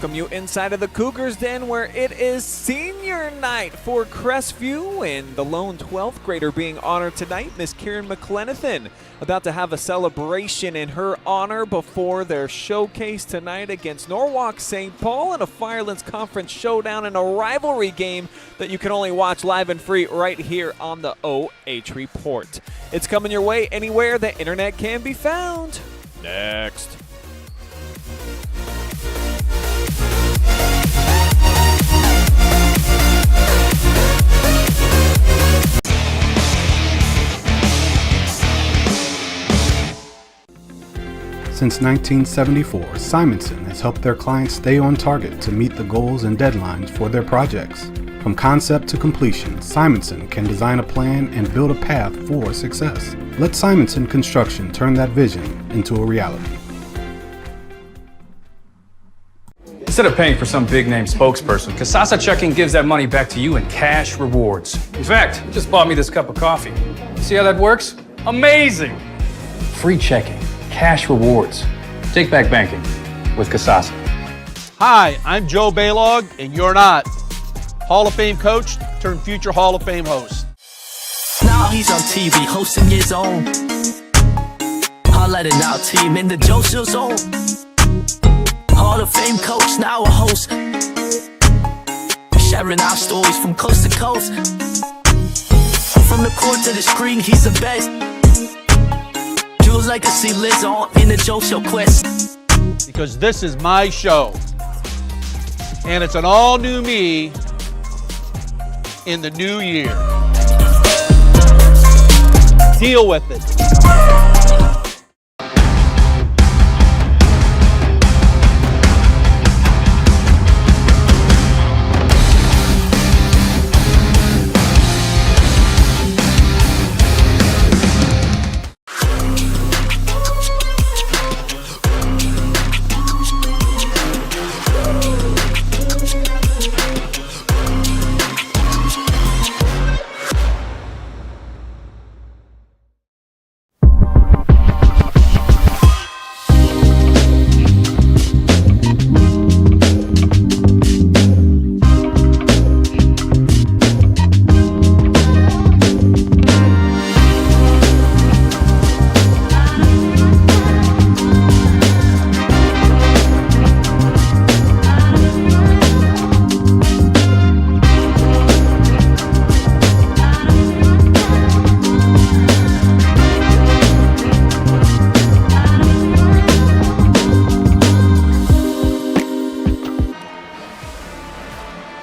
welcome you inside of the Cougars Den, where it is senior night for Crestview, and the lone 12th grader being honored tonight, Miss Kieren McClenathan, about to have a celebration in her honor before their showcase tonight against Norwalk St. Paul in a Firelands Conference showdown in a rivalry game that you can only watch live and free right here on the OH Report. It's coming your way anywhere the internet can be found. Next. Since 1974, Simonson has helped their clients stay on target to meet the goals and deadlines for their projects. From concept to completion, Simonson can design a plan and build a path for success. Let Simonson Construction turn that vision into a reality. Instead of paying for some big-name spokesperson, Kasasa Checking gives that money back to you in cash rewards. In fact, he just bought me this cup of coffee. See how that works? Amazing! Free checking, cash rewards. Take back banking with Kasasa. Hi, I'm Joe Baylog, and you're not. Hall of Fame coach turned future Hall of Fame host. Now he's on TV hosting his own. Highlighting our team in the Joe Show zone. Hall of Fame coach, now a host. Sharing our stories from coast to coast. From the court to the screen, he's the best. Jules legacy lives on in the Joe Show quest. Because this is my show. And it's an all-new me in the new year. Deal with it.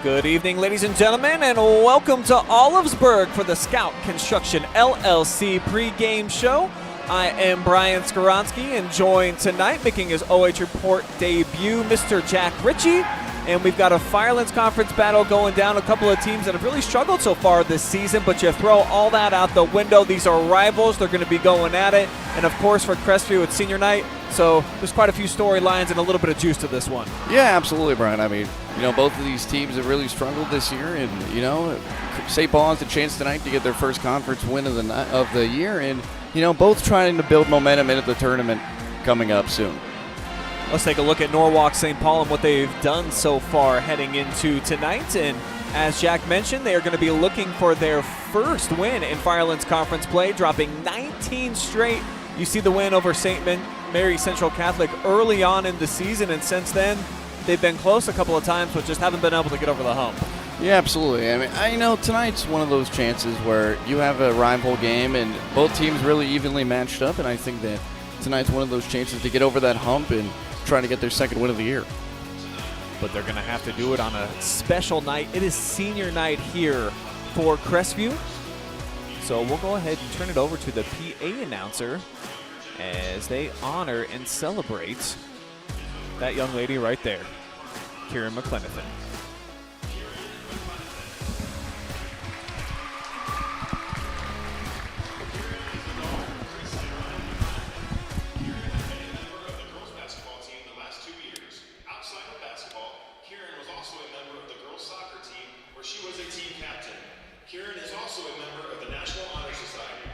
Good evening, ladies and gentlemen, and welcome to Olivesburg for the Scout Construction LLC pregame show. I am Brian Skowronski, and joined tonight, making his OH Report debut, Mr. Jack Ritchie. And we've got a Firelands Conference battle going down. A couple of teams that have really struggled so far this season, but you throw all that out the window. These are rivals. They're going to be going at it. And, of course, for Crestview, it's senior night. So there's quite a few storylines and a little bit of juice to this one. Yeah, absolutely, Brian. I mean, both of these teams have really struggled this year. And, St. Paul has a chance tonight to get their first conference win of the year. And, both trying to build momentum into the tournament coming up soon. Let's take a look at Norwalk St. Paul and what they've done so far heading into tonight. And as Jack mentioned, they are going to be looking for their first win in Firelands Conference play, dropping 19 straight. You see the win over St. Mary Central Catholic early on in the season, and since then, they've been close a couple of times, but just haven't been able to get over the hump. Yeah, absolutely. I mean, tonight's one of those chances where you have a rival game and both teams really evenly matched up, and I think that tonight's one of those chances to get over that hump and trying to get their second win of the year. But they're going to have to do it on a special night. It is senior night here for Crestview. So we'll go ahead and turn it over to the PA announcer as they honor and celebrate that young lady right there, Kieren McClenathan. She was a team captain. Kieren is also a member of the National Honor Society.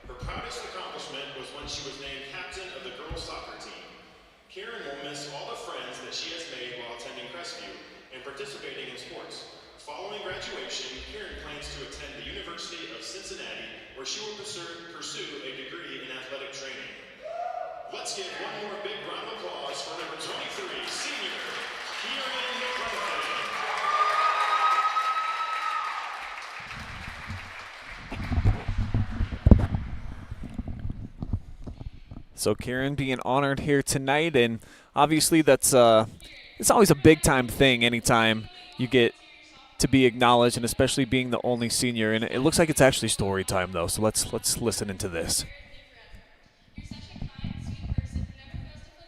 Her proudest accomplishment was when she was named captain of the girls soccer team. Kieren will miss all the friends that she has made while attending Crestview and participating in sports. Following graduation, Kieren plans to attend the University of Cincinnati, where she will pursue a degree in athletic training. Let's give one more big round of applause for number 23, senior Kieren McClenathan. So Kieren being honored here tonight, and obviously that's it's always a big time thing anytime you get to be acknowledged, and especially being the only senior. And it looks like it's actually story time though, so let's listen into this. You're such a kind, sweet person who never fails to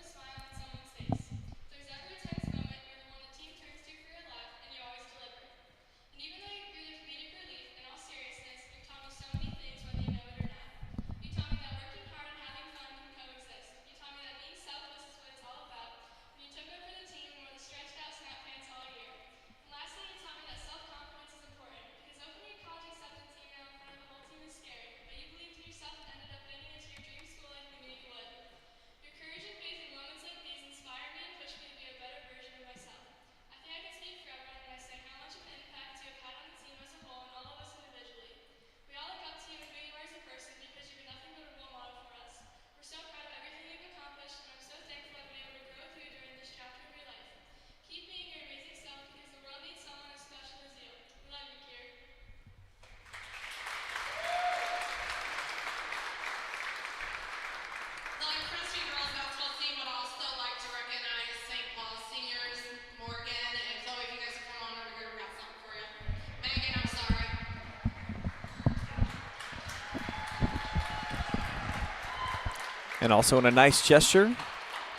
And also in a nice gesture,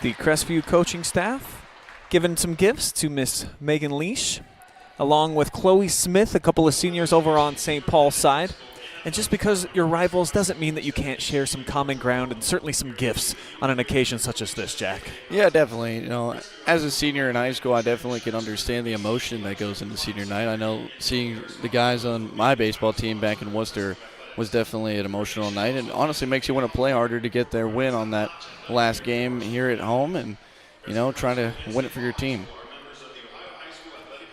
the Crestview coaching staff giving some gifts to Miss Megan Leash, along with Chloe Smith, a couple of seniors over on St. Paul's side. And just because you're rivals doesn't mean that you can't share some common ground and certainly some gifts on an occasion such as this, Jack. Yeah, definitely. You know, as a senior in high school, I definitely can understand the emotion that goes into senior night. I know seeing the guys on my baseball team back in Worcester was definitely an emotional night, and honestly makes you want to play harder to get their win on that last game here at home and, you know, try to win it for your team.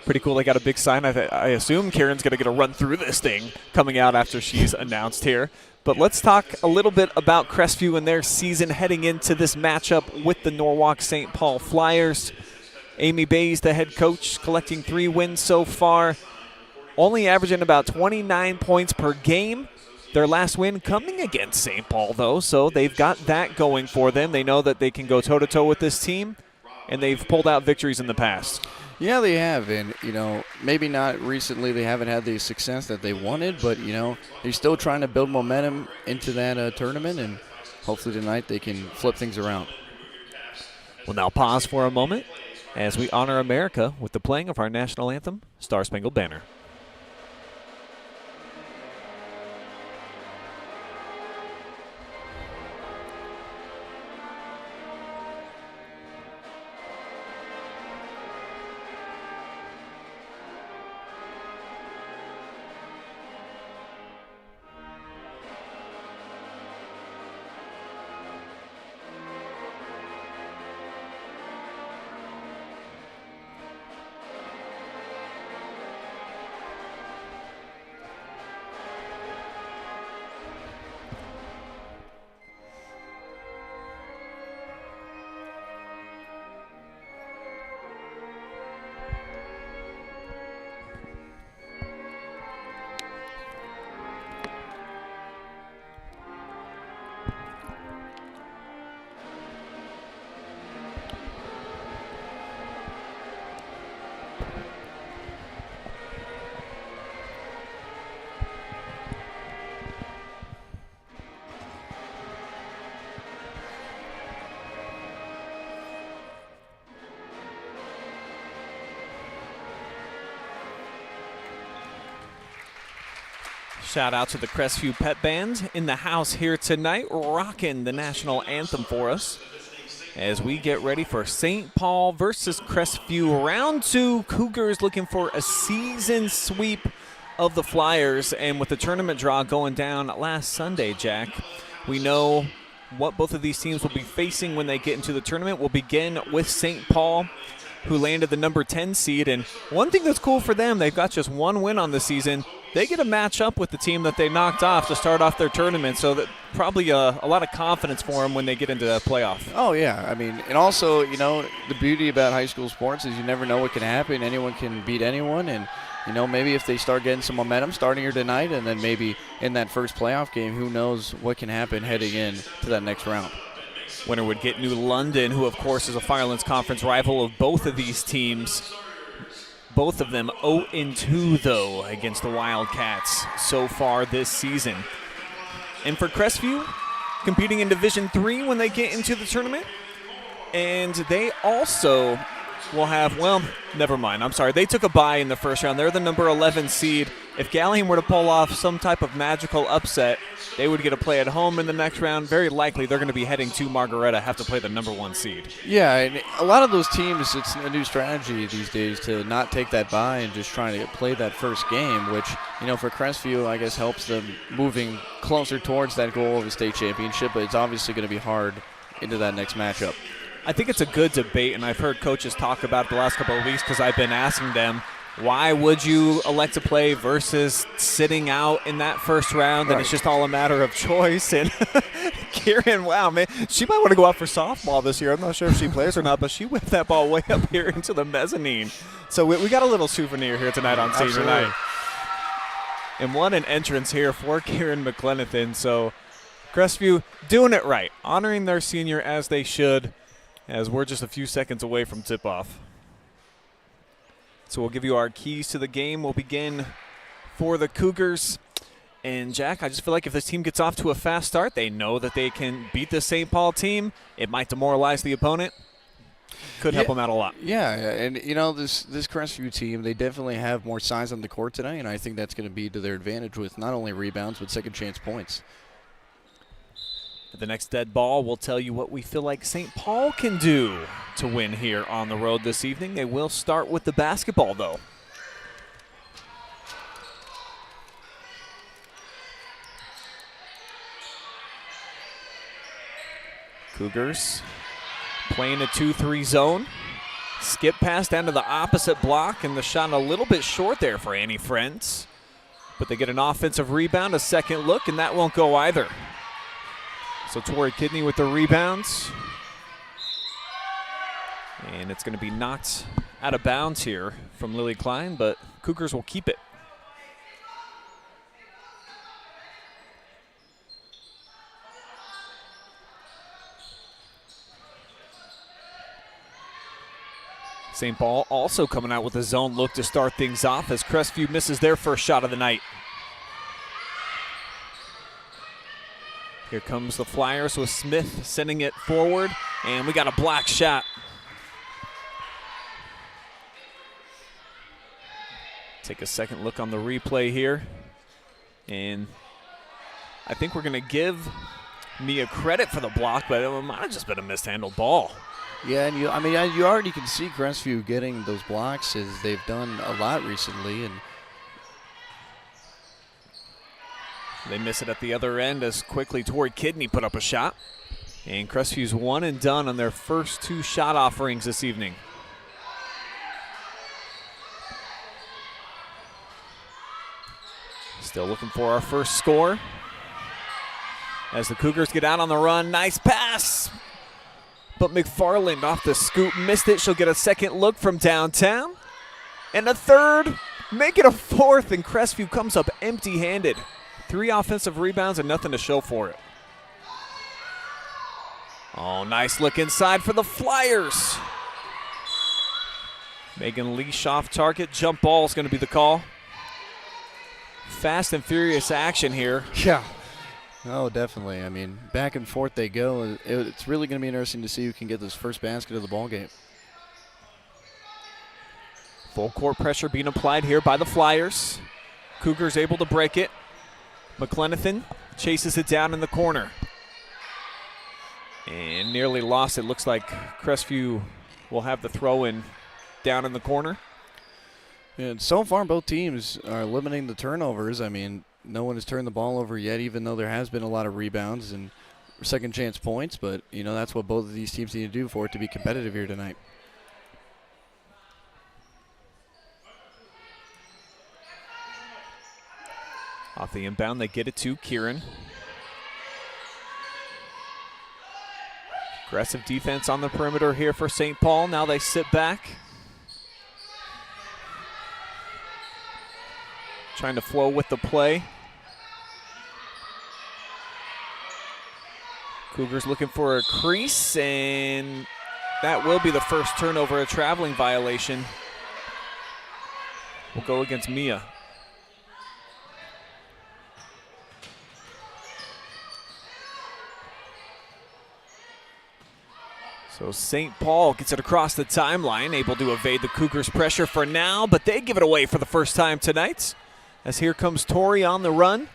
Pretty cool. They got a big sign. I assume Kieren's going to get a run through this thing coming out after she's announced here. But let's talk a little bit about Crestview and their season heading into this matchup with the Norwalk St. Paul Flyers. Amy Bays, the head coach, collecting 3 wins so far, only averaging about 29 points per game. Their last win coming against St. Paul, though, so they've got that going for them. They know that they can go toe-to-toe with this team, and they've pulled out victories in the past. Yeah, they have, and, you know, maybe not recently. They haven't had the success that they wanted, but, you know, they're still trying to build momentum into that tournament, and hopefully tonight they can flip things around. We'll now pause for a moment as we honor America with the playing of our national anthem, Star Spangled Banner. Shout out to the Crestview Pet Band in the house here tonight, rocking the national anthem for us as we get ready for St. Paul versus Crestview. Round 2, Cougars looking for a season sweep of the Flyers, and with the tournament draw going down last Sunday, Jack, we know what both of these teams will be facing when they get into the tournament. We'll begin with St. Paul, who landed the number 10 seed, and one thing that's cool for them, they've got just 1 win on the season. They get a match up with the team that they knocked off to start off their tournament, so that probably a lot of confidence for them when they get into the playoff. Oh, yeah. I mean, and also, you know, the beauty about high school sports is you never know what can happen. Anyone can beat anyone, and, you know, maybe if they start getting some momentum starting here tonight and then maybe in that first playoff game, who knows what can happen heading in to that next round. Winner would get New London, who, of course, is a Firelands Conference rival of both of these teams. Both of them 0-2, though, against the Wildcats so far this season. And for Crestview, competing in Division III when they get into the tournament. And they also will have, well, never mind. I'm sorry. They took a bye in the first round. They're the number 11 seed. If Gallium were to pull off some type of magical upset, they would get a play at home in the next round. Very likely they're going to be heading to Margaretta, have to play the number 1 seed. Yeah, and a lot of those teams, it's a new strategy these days to not take that bye and just trying to play that first game, which, you know, for Crestview, I guess helps them moving closer towards that goal of a state championship, but it's obviously going to be hard into that next matchup. I think it's a good debate, and I've heard coaches talk about it the last couple of weeks because I've been asking them, why would you elect to play versus sitting out in that first round? And It's just all a matter of choice. And Kieren, wow, man, she might want to go out for softball this year. I'm not sure if she plays or not, but she whipped that ball way up here into the mezzanine. So we got a little souvenir here tonight on senior night. And what an entrance here for Kieren McClenathan. So Crestview doing it right, honoring their senior as they should, as we're just a few seconds away from tip-off. So we'll give you our keys to the game. We'll begin for the Cougars. And, Jack, I just feel like if this team gets off to a fast start, they know that they can beat this St. Paul team. It might demoralize the opponent. Could help them out a lot. Yeah, and, you know, this Crestview team, they definitely have more size on the court tonight, and I think that's going to be to their advantage with not only rebounds but second chance points. The next dead ball will tell you what we feel like St. Paul can do to win here on the road this evening. They will start with the basketball, though. Cougars playing a 2-3 zone. Skip pass down to the opposite block, and the shot a little bit short there for Annie Friends. But they get an offensive rebound, a second look, and that won't go either. So Tori Kidney with the rebounds. And it's going to be knocked out of bounds here from Lily Klein, but Cougars will keep it. St. Paul also coming out with a zone look to start things off as Crestview misses their first shot of the night. Here comes the Flyers with Smith sending it forward, and we got a block shot. Take a second look on the replay here, and I think we're going to give Mia credit for the block, but it might have just been a mishandled ball. Yeah, and you already can see Crestview getting those blocks as they've done a lot recently, and they miss it at the other end as quickly Tori Kidney put up a shot. And Crestview's one and done on their first two shot offerings this evening. Still looking for our first score. As the Cougars get out on the run, nice pass. But McFarland off the scoop, missed it. She'll get a second look from downtown. And a third, make it a fourth, and Crestview comes up empty-handed. 3 offensive rebounds and nothing to show for it. Oh, nice look inside for the Flyers. Megan Leash off target. Jump ball is going to be the call. Fast and furious action here. Yeah. Oh, definitely. I mean, back and forth they go. It's really going to be interesting to see who can get this first basket of the ball game. Full court pressure being applied here by the Flyers. Cougars able to break it. McClenathan chases it down in the corner. And nearly lost it. Looks like Crestview will have the throw in down in the corner. And so far, both teams are limiting the turnovers. I mean, no one has turned the ball over yet, even though there has been a lot of rebounds and second chance points. But, you know, that's what both of these teams need to do for it to be competitive here tonight. Off the inbound, they get it to Kieren. Aggressive defense on the perimeter here for St. Paul. Now they sit back. Trying to flow with the play. Cougars looking for a crease, and that will be the first turnover, a traveling violation. Will go against Mia. So St. Paul gets it across the timeline, able to evade the Cougars' pressure for now, but they give it away for the first time tonight. As here comes Tori on the run.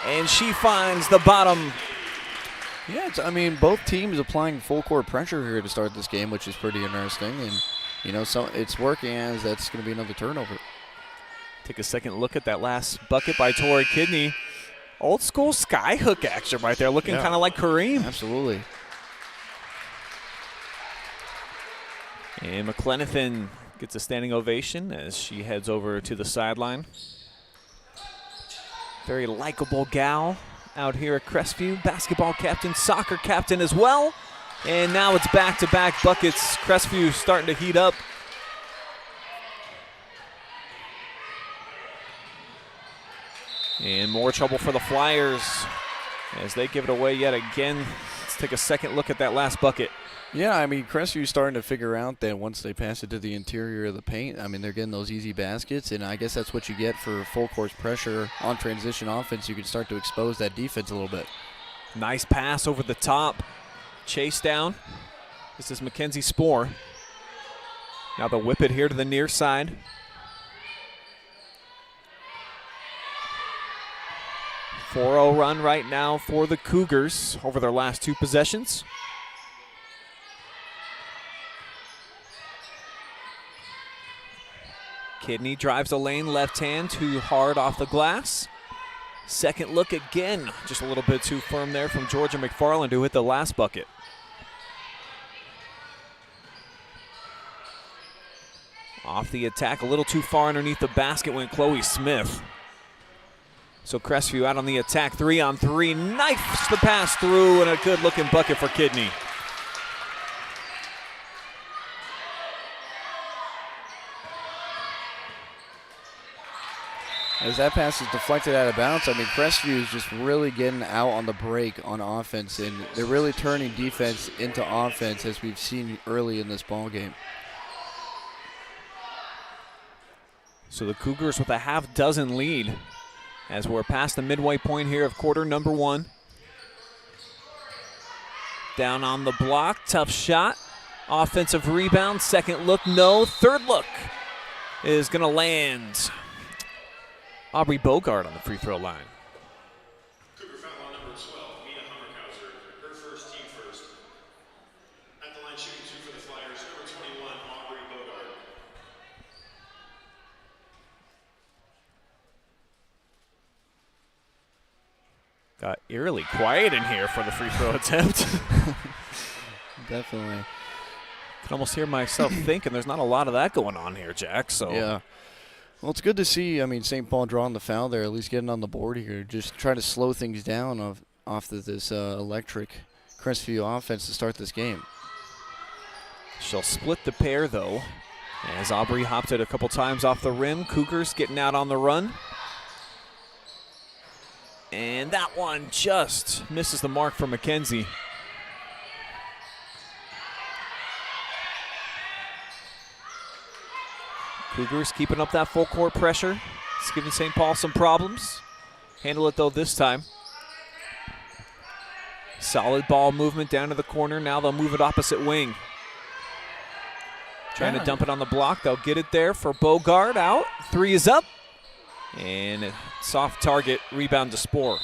And she finds the bottom. Yeah, I mean, both teams applying full court pressure here to start this game, which is pretty interesting. And, you know, so it's working as that's going to be another turnover. Take a second look at that last bucket by Tori Kidney. Old school skyhook action right there, looking kind of like Kareem. Absolutely. And McClenathan gets a standing ovation as she heads over to the sideline. Very likable gal out here at Crestview. Basketball captain, soccer captain as well. And now it's back-to-back buckets. Crestview starting to heat up. And more trouble for the Flyers as they give it away yet again. Let's take a second look at that last bucket. Yeah, I mean, Crestview's starting to figure out that once they pass it to the interior of the paint, I mean, they're getting those easy baskets, and I guess that's what you get for full court pressure on transition offense. You can start to expose that defense a little bit. Nice pass over the top. Chase down. This is Mackenzie Spoor. Now they'll whip it here to the near side. – 4-0 run right now for the Cougars over their last 2 possessions. Kidney drives the lane, left hand, too hard off the glass. Second look again, just a little bit too firm there from Georgia McFarland, who hit the last bucket. Off the attack, a little too far underneath the basket went Chloe Smith. So Crestview out on the attack, 3-on-3, knifes the pass through, and a good-looking bucket for Kidney. As that pass is deflected out of bounds, I mean, Crestview is just really getting out on the break on offense, and they're really turning defense into offense, as we've seen early in this ball game. So the Cougars with a half-dozen lead as we're past the midway point here of quarter number 1. Down on the block, tough shot. Offensive rebound, second look, no. Third look is going to land. Aubrey Bogart on the free throw line. Cougar foul on number 12, Mina Hummerhauser, her first, team first. At the line shooting 2 for the Flyers, number 21, Aubrey Bogart. Got eerily quiet in here for the free throw attempt. Definitely. Can almost hear myself thinking there's not a lot of that going on here, Jack. So Yeah. Well, it's good to see, I mean, St. Paul drawing the foul there, at least getting on the board here. Just try to slow things down off this electric Crestview offense to start this game. she'll split the pair, though, as Aubrey hopped it a couple times off the rim. Cougars getting out on the run. And that one just misses the mark for Mackenzie. Cougars keeping up that full court pressure. It's giving St. Paul some problems. Handle it, though, this time. Solid ball movement down to the corner. Now they'll move it opposite wing. Trying to dump it on the block. They'll get it there for Bogart. Out. 3 is up. And a soft target. Rebound to Spoor.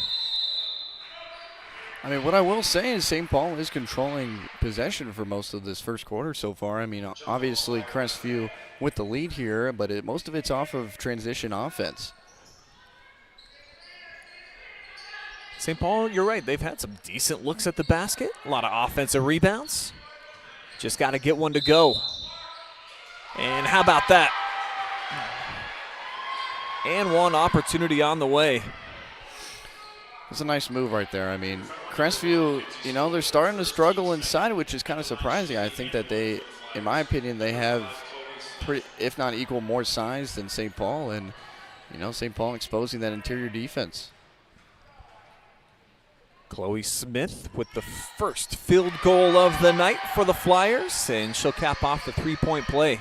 I mean, what I will say is St. Paul is controlling possession for most of this first quarter so far. I mean, obviously Crestview with the lead here, but most of it's off of transition offense. St. Paul, you're right. They've had some decent looks at the basket. A lot of offensive rebounds. Just got to get one to go. And how about that? And one opportunity on the way. It's a nice move right there. I mean, Crestview, you know, they're starting to struggle inside, which is kind of surprising. I think that they, in my opinion, they have pretty, if not equal, more size than St. Paul. And, you know, St. Paul exposing that interior defense. Chloe Smith with the first field goal of the night for the Flyers, and she'll cap off the three-point play.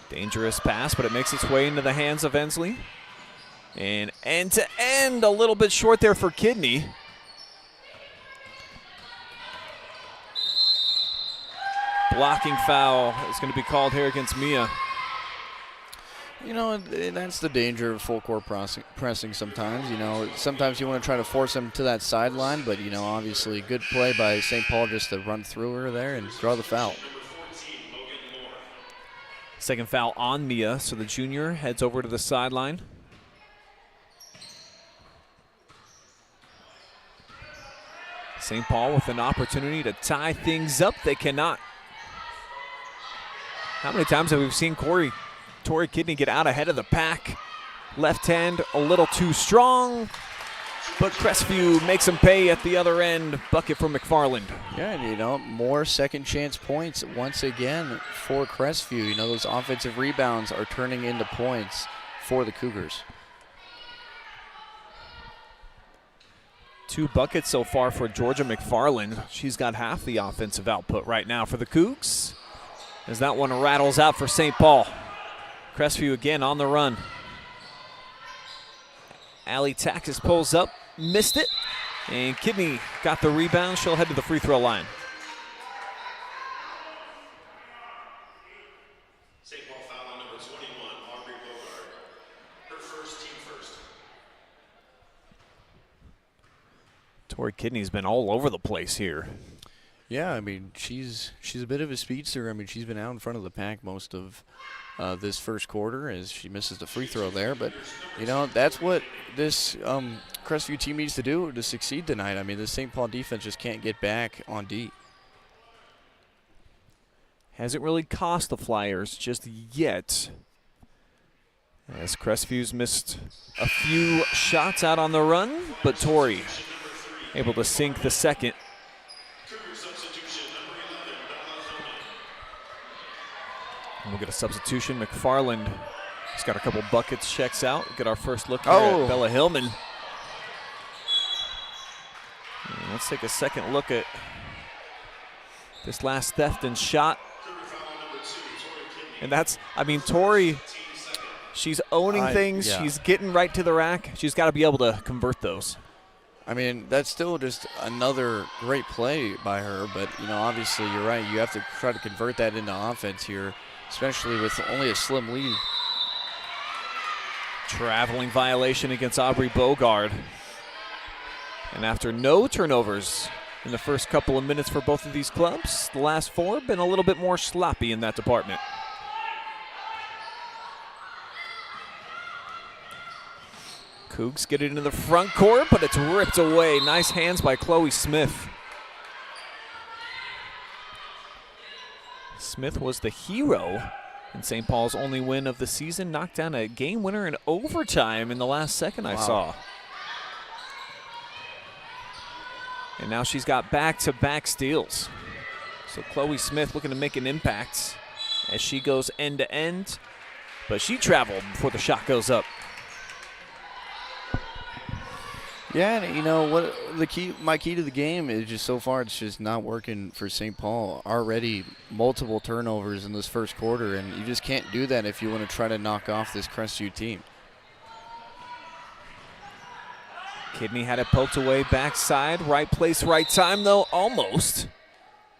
Dangerous pass, but it makes its way into the hands of Ensley. And end-to-end, a little bit short there for Kidney. Blocking foul is going to be called here against Mia. You know, that's the danger of full court pressing sometimes. You know, sometimes you want to try to force them to that sideline, but, you know, obviously good play by St. Paul just to run through her there and draw the foul. Second foul on Mia, so the junior heads over to the sideline. St. Paul with an opportunity to tie things up. They cannot. How many times have we seen Tori Kidney get out ahead of the pack? Left hand a little too strong, but Crestview makes him pay at the other end. Bucket from McFarland. Yeah, and, you know, more second chance points once again for Crestview. You know, those offensive rebounds are turning into points for the Cougars. 2 buckets so far for Georgia McFarland. She's got half the offensive output right now for the Cougs, as that one rattles out for St. Paul. Crestview again on the run. Allie Taxis pulls up, missed it, and Kidney got the rebound. She'll head to the free throw line. St. Paul foul on number 21, Aubrey Bogard. Her first, team first. Tori Kidney's been all over the place here. Yeah, I mean, she's a bit of a speedster. I mean, she's been out in front of the pack most of this first quarter as she misses the free throw there. But, you know, that's what this Crestview team needs to do to succeed tonight. I mean, this St. Paul defense just can't get back on D. Hasn't really cost the Flyers just yet, as Crestview's missed a few shots out on the run, but Tori able to sink the second. And we'll get a substitution. McFarland has got a couple buckets, checks out. Get our first look here at Bella Hillman. And let's take a second look at this last theft and shot. And that's, I mean, Tori, she's owning things. Yeah. She's getting right to the rack. She's got to be able to convert those. I mean, that's still just another great play by her, but, you know, obviously you're right. You have to try to convert that into offense here, especially with only a slim lead. Traveling violation against Aubrey Bogard. And after no turnovers in the first couple of minutes for both of these clubs, the last 4 been a little bit more sloppy in that department. Cougs get it into the front court, but it's ripped away. Nice hands by Chloe Smith. Smith was the hero in St. Paul's only win of the season. Knocked down a game winner in overtime in the last second. I saw. And now she's got back-to-back steals. So Chloe Smith looking to make an impact as she goes end-to-end. But she traveled before the shot goes up. Yeah, and you know what? My key to the game is just so far it's just not working for St. Paul. Already multiple turnovers in this first quarter, and you just can't do that if you want to try to knock off this Crestview team. Kidney had it poked away backside. Right place, right time, though, almost.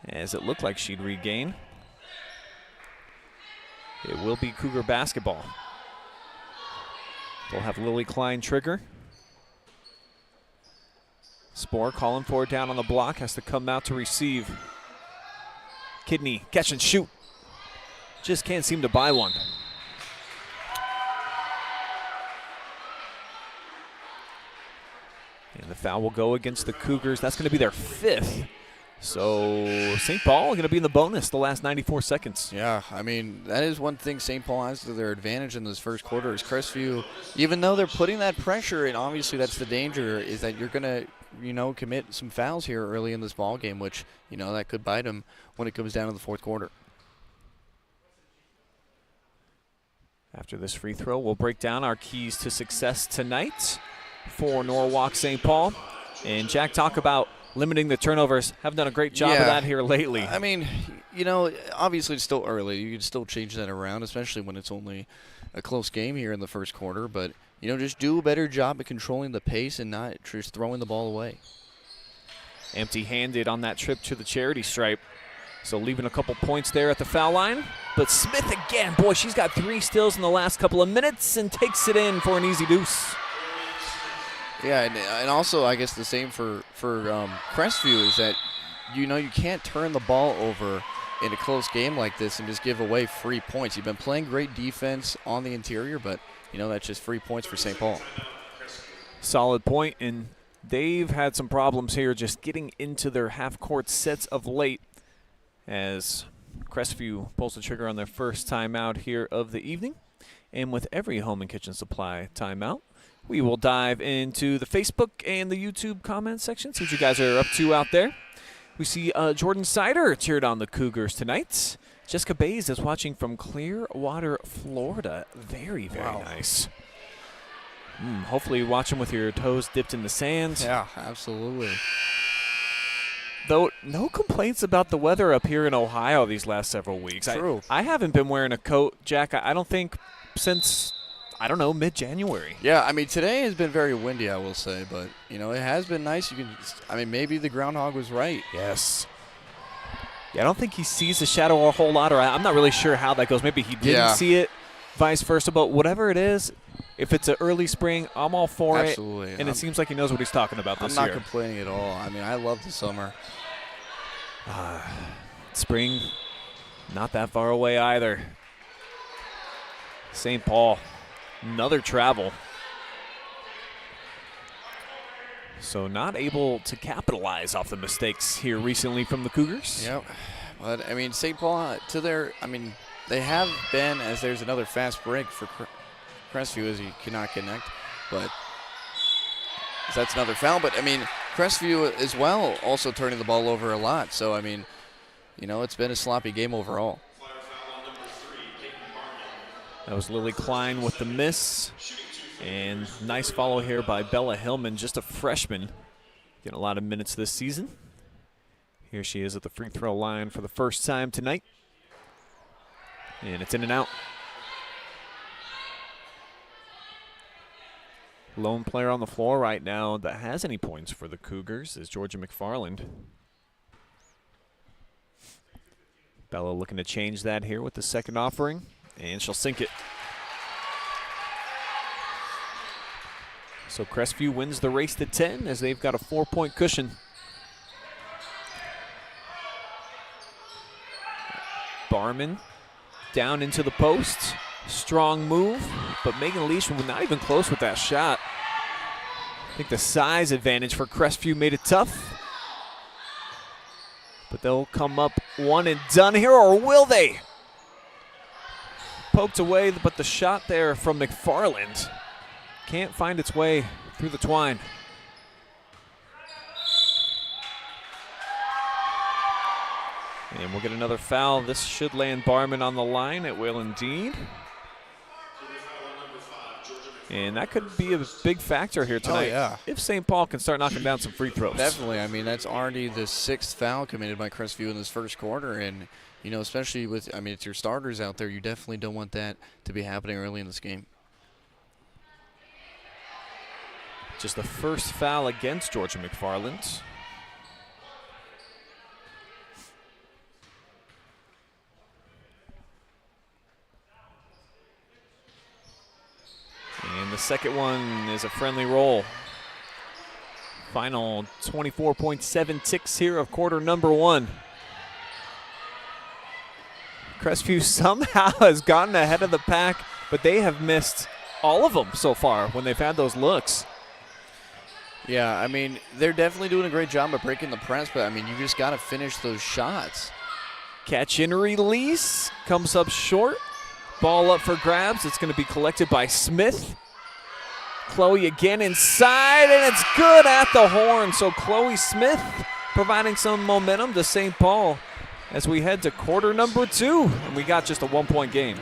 As it looked like she'd regain. It will be Cougar basketball. They'll have Lily Klein trigger. Spohr calling for it down on the block. Has to come out to receive. Kidney, catch and shoot. Just can't seem to buy one. And the foul will go against the Cougars. That's going to be their 5th. So St. Paul going to be in the bonus the last 94 seconds. Yeah, I mean, that is one thing St. Paul has to their advantage in this first quarter is Crestview, even though they're putting that pressure, and obviously that's the danger, is that you're going to, you know, commit some fouls here early in this ball game, which, you know, that could bite them when it comes down to the fourth quarter. After this free throw, we'll break down our keys to success tonight for Norwalk St. Paul. And Jack, talk about limiting the turnovers. Haven't done a great job of that here lately. I mean, you know, obviously it's still early. You can still change that around, especially when it's only a close game here in the first quarter. But, you know, just do a better job at controlling the pace and not just throwing the ball away. Empty-handed on that trip to the charity stripe. So leaving a couple points there at the foul line. But Smith again, boy, she's got 3 steals in the last couple of minutes and takes it in for an easy deuce. Yeah, and also I guess the same for Crestview is that, you know, you can't turn the ball over in a close game like this and just give away free points. You've been playing great defense on the interior, but, you know, that's just free points for St. Paul. Solid point, and they've had some problems here just getting into their half-court sets of late as Crestview pulls the trigger on their first timeout here of the evening. And with every home and kitchen supply timeout, we will dive into the Facebook and the YouTube comment section, see what you guys are up to out there. We see Jordan Sider cheered on the Cougars tonight. Jessica Bays is watching from Clearwater, Florida. Very, very nice. Hopefully you watch them with your toes dipped in the sand. Yeah, absolutely. Though no complaints about the weather up here in Ohio these last several weeks. True. I haven't been wearing a coat, Jack, I don't think since, I don't know, mid-January. Yeah, I mean, today has been very windy, I will say, but, you know, it has been nice. Maybe the groundhog was right. Yes. Yeah, I don't think he sees the shadow a whole lot, or I'm not really sure how that goes. Maybe he didn't see it, vice versa, but whatever it is, if it's an early spring, I'm all for it. Absolutely. And it seems like he knows what he's talking about this year. year. I'm not complaining at all. I mean, I love the summer. Spring, not that far away either. St. Paul, another travel. So not able to capitalize off the mistakes here recently from the Cougars. Yep. But, I mean, St. Paul, they have been, as there's another fast break for Crestview as he cannot connect. But that's another foul. But, I mean, Crestview as well also turning the ball over a lot. So, I mean, you know, it's been a sloppy game overall. That was Lily Klein with the miss. And nice follow here by Bella Hillman, just a freshman. Getting a lot of minutes this season. Here she is at the free throw line for the first time tonight. And it's in and out. Lone player on the floor right now that has any points for the Cougars is Georgia McFarland. Bella looking to change that here with the second offering, and she'll sink it. So Crestview wins the race to 10 as they've got a 4-point cushion. Barman down into the post. Strong move, but Megan Leishman was not even close with that shot. I think the size advantage for Crestview made it tough. But they'll come up one and done here, or will they? Poked away, but the shot there from McFarland can't find its way through the twine. And we'll get another foul. This should land Barman on the line. It will indeed. And that could be a big factor here tonight. Oh, yeah. If St. Paul can start knocking down some free throws. Definitely. I mean, that's already the 6th foul committed by Crestview in this first quarter. And, you know, especially with, I mean, it's your starters out there. You definitely don't want that to be happening early in this game. Just the first foul against Georgia McFarland. And the second one is a friendly roll. Final 24.7 ticks here of quarter number 1. Crestview somehow has gotten ahead of the pack, but they have missed all of them so far when they've had those looks. Yeah, I mean, they're definitely doing a great job of breaking the press, but, I mean, you just got to finish those shots. Catch and release. Comes up short. Ball up for grabs. It's going to be collected by Smith. Chloe again inside, and it's good at the horn. So Chloe Smith providing some momentum to St. Paul as we head to quarter number 2. And we got just a 1-point game.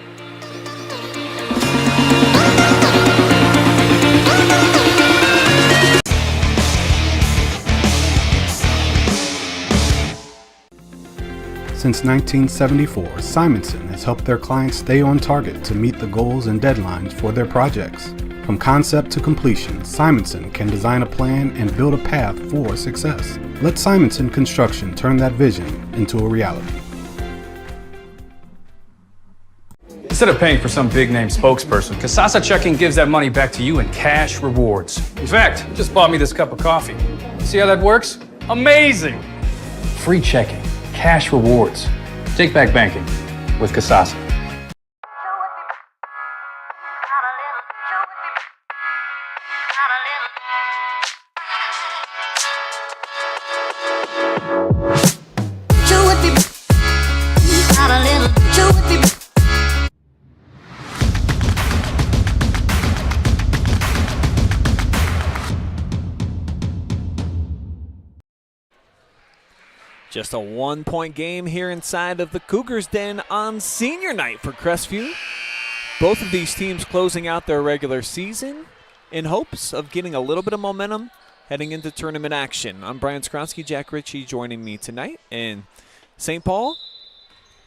Since 1974, Simonson has helped their clients stay on target to meet the goals and deadlines for their projects. From concept to completion, Simonson can design a plan and build a path for success. Let Simonson Construction turn that vision into a reality. Instead of paying for some big-name spokesperson, Kasasa Checking gives that money back to you in cash rewards. In fact, you just bought me this cup of coffee. See how that works? Amazing! Free checking, cash rewards. Take back banking with Kasasa. Just a 1-point game here inside of the Cougars Den on senior night for Crestview. Both of these teams closing out their regular season in hopes of getting a little bit of momentum heading into tournament action. I'm Brian Skowronski, Jack Ritchie joining me tonight. And St. Paul,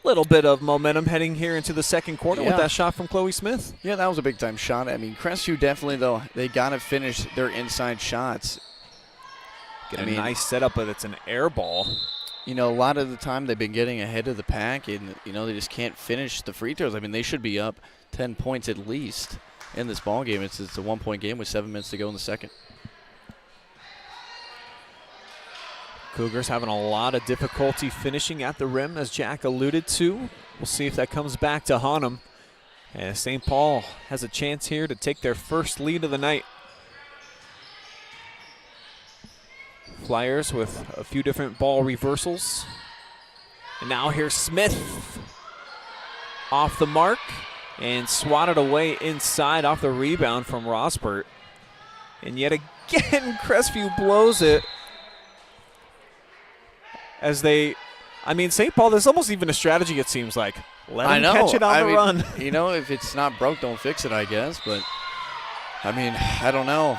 little bit of momentum heading here into the second quarter with that shot from Chloe Smith. Yeah, that was a big-time shot. I mean, Crestview definitely, though, they got to finish their inside shots. Get a nice setup, but it's an air ball. You know, a lot of the time they've been getting ahead of the pack, and, you know, they just can't finish the free throws. I mean, they should be up 10 points at least in this ball game. It's a one-point game with 7 minutes to go in the second. Cougars having a lot of difficulty finishing at the rim, as Jack alluded to. We'll see if that comes back to haunt them. And St. Paul has a chance here to take their first lead of the night. Flyers with a few different ball reversals. And now here's Smith off the mark and swatted away inside off the rebound from Rosbert. And yet again, Crestview blows it. As they, I mean, St. Paul, there's almost even a strategy, it seems like. Let them catch it on the run. You know, if it's not broke, don't fix it, I guess. But, I mean, I don't know.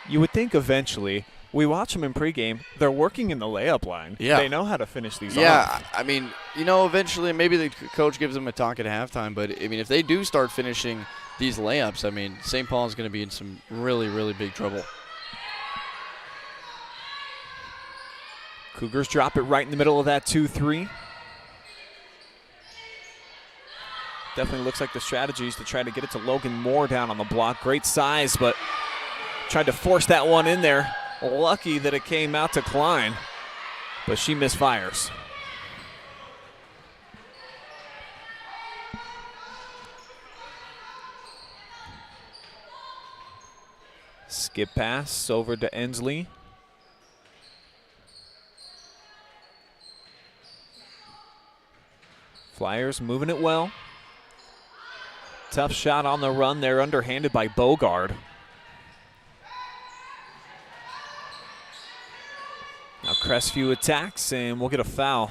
You would think eventually, we watch them in pregame, they're working in the layup line. Yeah. They know how to finish these off. Yeah, I mean, you know, eventually maybe the coach gives them a talk at halftime. But, I mean, if they do start finishing these layups, I mean, St. Paul is going to be in some really, really big trouble. Cougars drop it right in the middle of that 2-3. Definitely looks like the strategy is to try to get it to Logan Moore down on the block. Great size, but tried to force that one in there. Lucky that it came out to Klein, but she misfires. Skip pass over to Ensley. Flyers moving it well. Tough shot on the run. They're underhanded by Bogard. Now Crestview attacks, and we'll get a foul.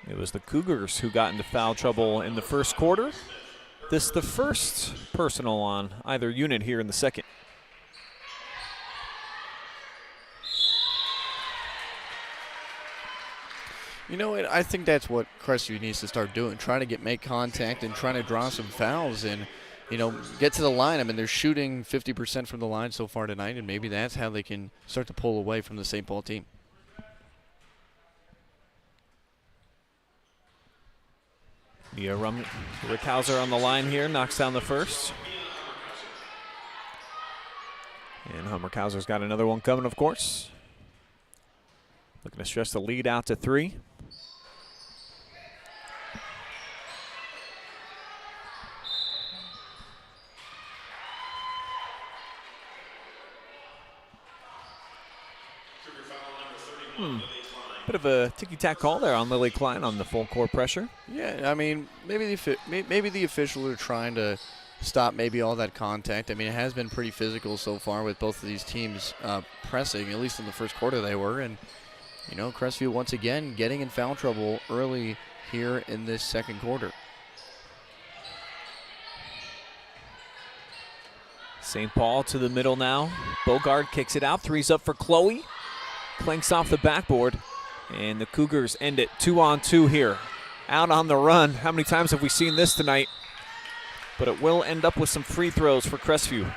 It was the Cougars who got into foul trouble in the first quarter. This is the first personal on either unit here in the second. You know what? I think that's what Crestview needs to start doing, trying to make contact and trying to draw some fouls and, you know, get to the line. I mean, they're shooting 50% from the line so far tonight, and maybe that's how they can start to pull away from the St. Paul team. Yeah, Rickhauser on the line here, knocks down the first. And Hummerkhauser's got another one coming, of course. Looking to stretch the lead out to 3. Bit of a ticky-tack call there on Lily Klein on the full court pressure. Yeah, I mean, maybe the officials are trying to stop maybe all that contact. I mean, it has been pretty physical so far with both of these teams pressing, at least in the first quarter they were. And, you know, Crestview once again getting in foul trouble early here in this second quarter. St. Paul to the middle now. Bogard kicks it out. Three's up for Chloe. Clanks off the backboard. And the Cougars end it 2-on-2 here. Out on the run. How many times have we seen this tonight? But it will end up with some free throws for Crestview.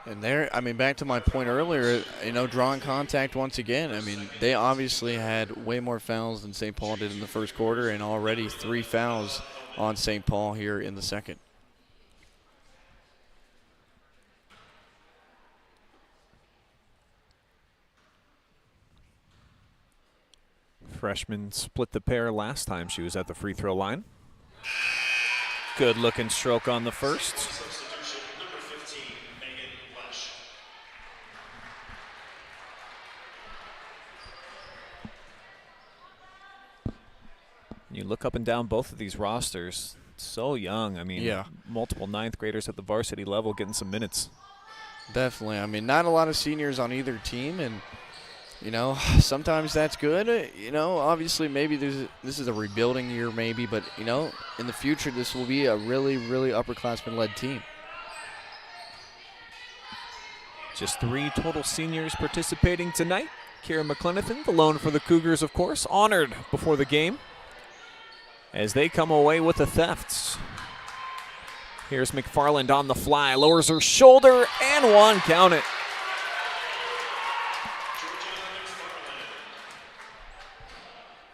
And there, I mean, back to my point earlier, you know, drawing contact once again. I mean, they obviously had way more fouls than St. Paul did in the first quarter, and already 3 fouls on St. Paul here in the second. Freshman split the pair last time she was at the free throw line. Good looking stroke on the first. Substitution number 15, Megan Lesh. You look up and down both of these rosters, so young. I mean, yeah, multiple 9th graders at the varsity level getting some minutes. Definitely. I mean, not a lot of seniors on either team, and You know, sometimes that's good. You know, obviously maybe this is a rebuilding year maybe, but, you know, in the future this will be a really, really upperclassman-led team. Just 3 total seniors participating tonight. Kieren McClenathan, the lone for the Cougars, of course, honored before the game as they come away with the thefts. Here's McFarland on the fly, lowers her shoulder, and one, count it.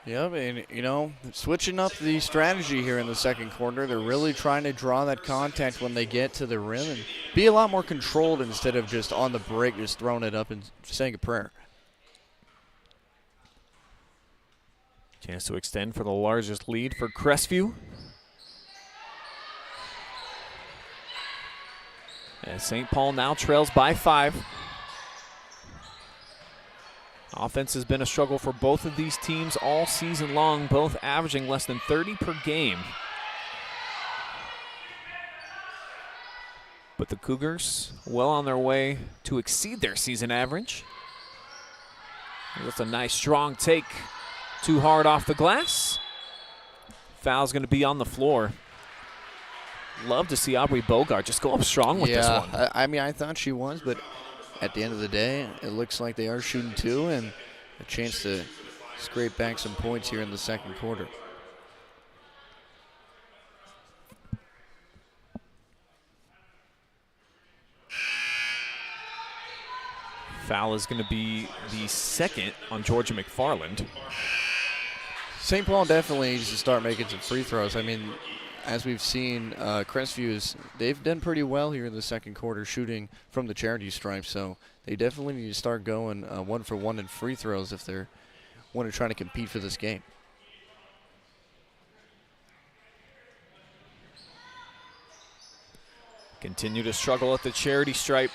Yep, and, you know, switching up the strategy here in the second quarter. They're really trying to draw that contact when they get to the rim and be a lot more controlled instead of just on the break, just throwing it up and saying a prayer. Chance to extend for the largest lead for Crestview. As St. Paul now trails by 5. Offense has been a struggle for both of these teams all season long, both averaging less than 30 per game. But the Cougars well on their way to exceed their season average. That's a nice strong take. Too hard off the glass. Foul's going to be on the floor. Love to see Aubrey Bogart just go up strong with this one. Yeah, I mean, I thought she was, but at the end of the day, it looks like they are shooting 2 and a chance to scrape back some points here in the second quarter. Foul is going to be the second on Georgia McFarland. St. Paul definitely needs to start making some free throws. I mean, as we've seen, Crestview, they've done pretty well here in the second quarter shooting from the charity stripe, so they definitely need to start going 1 for 1 in free throws if they want to try to compete for this game. Continue to struggle at the charity stripe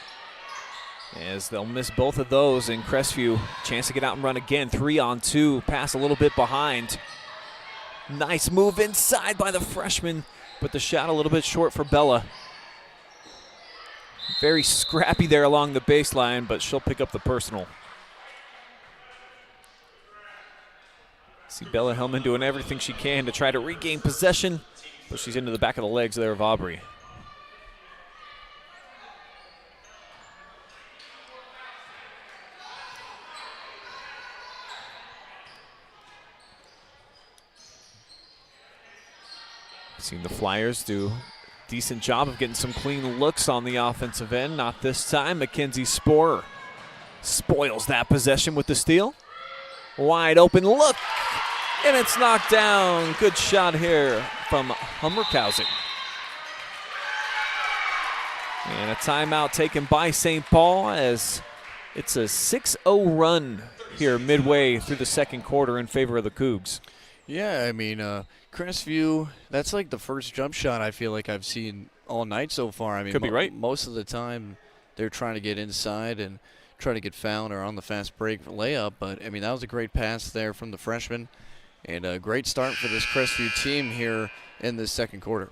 as they'll miss both of those, and Crestview chance to get out and run again. 3-on-2, pass a little bit behind. Nice move inside by the freshman, but the shot a little bit short for Bella. Very scrappy there along the baseline, but she'll pick up the personal. See Bella Hellman doing everything she can to try to regain possession, but she's into the back of the legs there of Aubrey. Seen the Flyers do a decent job of getting some clean looks on the offensive end. Not this time. Mackenzie Sporer spoils that possession with the steal. Wide open look, and it's knocked down. Good shot here from Hummerkhausen. And a timeout taken by St. Paul as it's a 6-0 run here midway through the second quarter in favor of the Cougs. Yeah, I mean, Crestview, that's like the first jump shot I feel like I've seen all night so far. I mean, could be right. Most of the time they're trying to get inside and try to get fouled or on the fast break layup. But, I mean, that was a great pass there from the freshman. And a great start for this Crestview team here in this second quarter.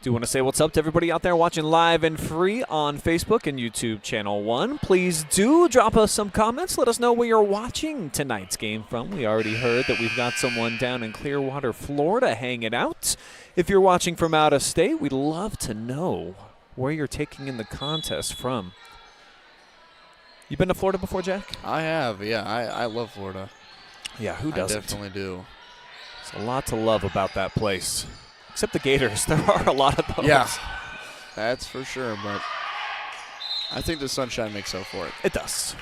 Do want to say what's up to everybody out there watching live and free on Facebook and YouTube Channel 1. Please do drop us some comments. Let us know where you're watching tonight's game from. We already heard that we've got someone down in Clearwater, Florida hanging out. If you're watching from out of state, we'd love to know where you're taking in the contest from. You been to Florida before, Jack? I have, yeah. I love Florida. Yeah, who doesn't? I definitely do. There's a lot to love about that place. Except the Gators. There are a lot of those. Yeah, that's for sure, but I think the sunshine makes up for it. It does.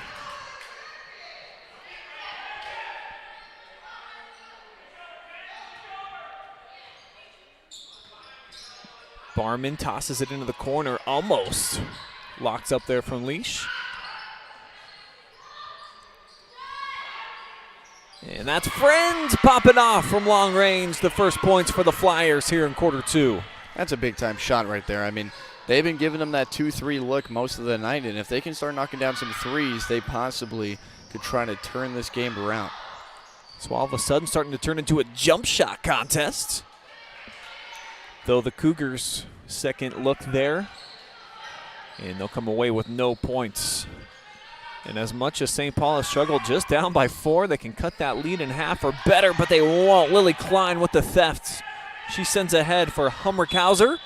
Barman tosses it into the corner, almost. Locks up there from Leash. And that's Friends popping off from long range. The first points for the Flyers here in quarter 2. That's a big-time shot right there. I mean, they've been giving them that 2-3 look most of the night, and if they can start knocking down some threes, they possibly could try to turn this game around. So all of a sudden starting to turn into a jump shot contest. Though the Cougars' second look there, and they'll come away with no points. And as much as St. Paul has struggled, just down by 4, they can cut that lead in half or better, but they won't. Lily Klein with the thefts. She sends ahead for Hummerkhauser,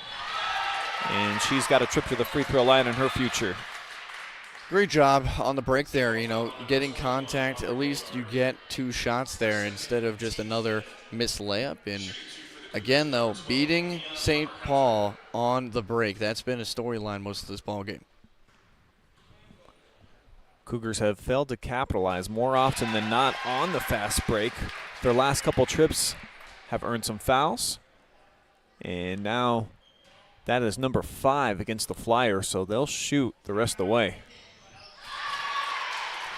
and she's got a trip to the free throw line in her future. Great job on the break there, getting contact. At least you get 2 shots there instead of just another missed layup. And again, though, beating St. Paul on the break, that's been a storyline most of this ball game. Cougars have failed to capitalize more often than not on the fast break. Their last couple trips have earned some fouls. And now that is number 5 against the Flyers, so they'll shoot the rest of the way.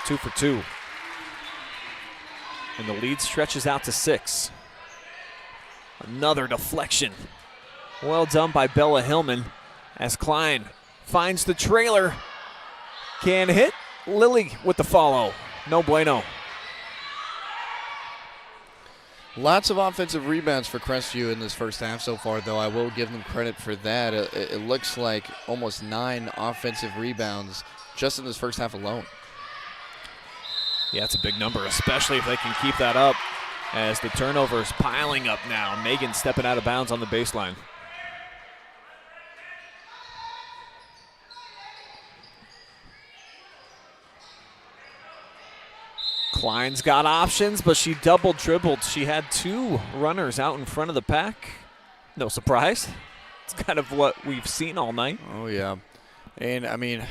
2 for 2. And the lead stretches out to 6. Another deflection. Well done by Bella Hillman as Klein finds the trailer. Can hit. Lily with the follow. No bueno. Lots of offensive rebounds for Crestview in this first half so far, though. I will give them credit for that. It looks like almost 9 offensive rebounds just in this first half alone. Yeah, it's a big number, especially if they can keep that up as the turnover is piling up now. Megan stepping out of bounds on the baseline. Klein's got options, but she double dribbled. She had 2 runners out in front of the pack. No surprise. It's kind of what we've seen all night. Oh, yeah. And, I mean,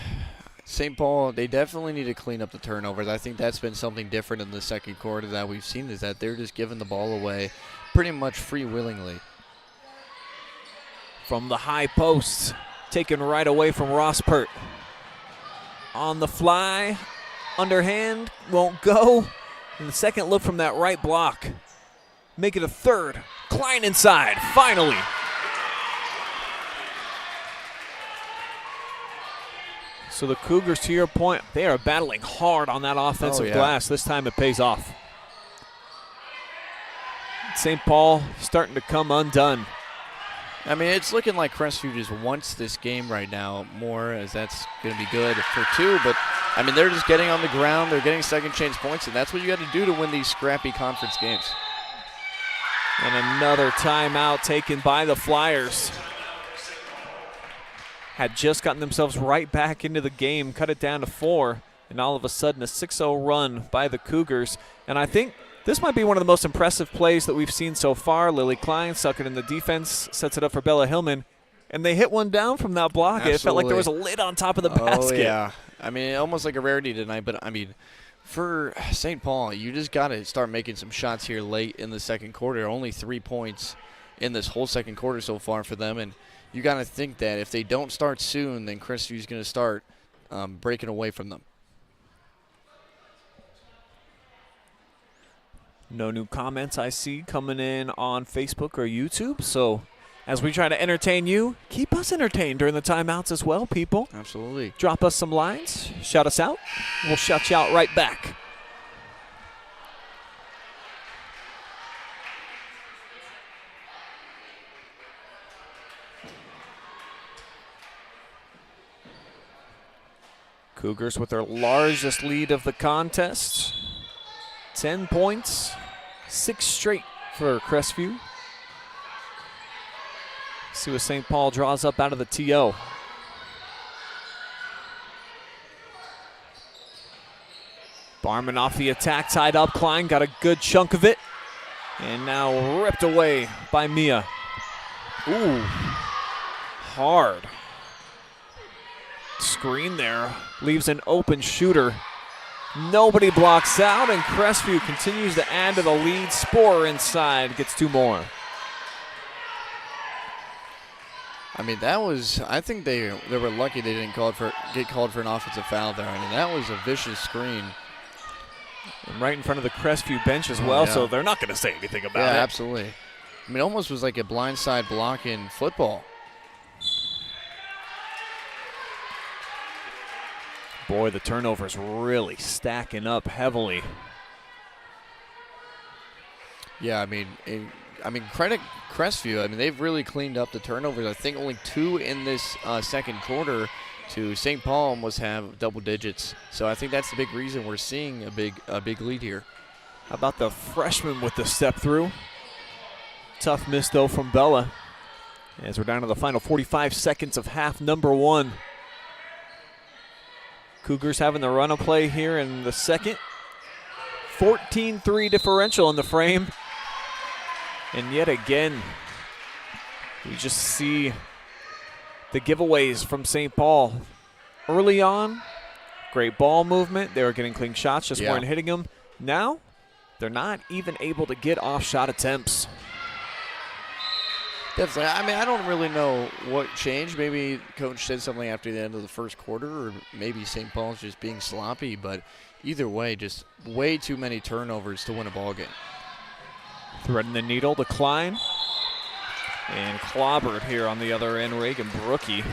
St. Paul, they definitely need to clean up the turnovers. I think that's been something different in the second quarter that we've seen, is that they're just giving the ball away pretty much free-willingly. From the high post, taken right away from Ross Pert. On the fly. Underhand, won't go. And the second look from that right block. Make it a third. Klein inside, finally. So the Cougars, to your point, they are battling hard on that offensive glass. This time it pays off. St. Paul starting to come undone. I mean, it's looking like Crestview just wants this game right now more, as that's going to be good for 2. But, I mean, they're just getting on the ground. They're getting second chance points, and that's what you got to do to win these scrappy conference games. And another timeout taken by the Flyers. Had just gotten themselves right back into the game, cut it down to 4, and all of a sudden a 6-0 run by the Cougars. And I think this might be one of the most impressive plays that we've seen so far. Lily Klein sucking in the defense, sets it up for Bella Hillman, and they hit one down from that block. Absolutely. It felt like there was a lid on top of the basket. Oh, yeah. I mean, almost like a rarity tonight, but, I mean, for St. Paul, you just got to start making some shots here late in the second quarter. Only 3 points in this whole second quarter so far for them, and you got to think that if they don't start soon, then Crestview's going to start breaking away from them. No new comments I see coming in on Facebook or YouTube. So as we try to entertain you, keep us entertained during the timeouts as well, people. Absolutely. Drop us some lines. Shout us out. We'll shout you out right back. Cougars with their largest lead of the contest. 10 points, 6 straight for Crestview. See what St. Paul draws up out of the TO. Barman off the attack, tied up. Klein got a good chunk of it. And now ripped away by Mia. Ooh, hard. Screen there, leaves an open shooter. Nobody blocks out, and Crestview continues to add to the lead. Sporer inside, gets 2 more. I mean, that was, I think they were lucky they didn't get called for an offensive foul there. I mean, that was a vicious screen. And right in front of the Crestview bench as well, so they're not going to say anything about it. Yeah, absolutely. I mean, it almost was like a blindside block in football. Boy, the turnovers really stacking up heavily. Yeah, I mean, credit Crestview. I mean, they've really cleaned up the turnovers. I think only 2 in this second quarter, to St. Paul almost have double digits. So I think that's the big reason we're seeing a big lead here. How about the freshman with the step through? Tough miss, though, from Bella. As we're down to the final 45 seconds of half number 1. Cougars having the run of play here in the second. 14-3 differential in the frame. And yet again, we just see the giveaways from St. Paul. Early on, great ball movement. They were getting clean shots, just weren't hitting them. Now, they're not even able to get off shot attempts. Definitely. I mean, I don't really know what changed. Maybe coach said something after the end of the first quarter, or maybe St. Paul's just being sloppy. But either way, just way too many turnovers to win a ball game. Threading the needle to Klein. And clobbered here on the other end, Reagan Brookie.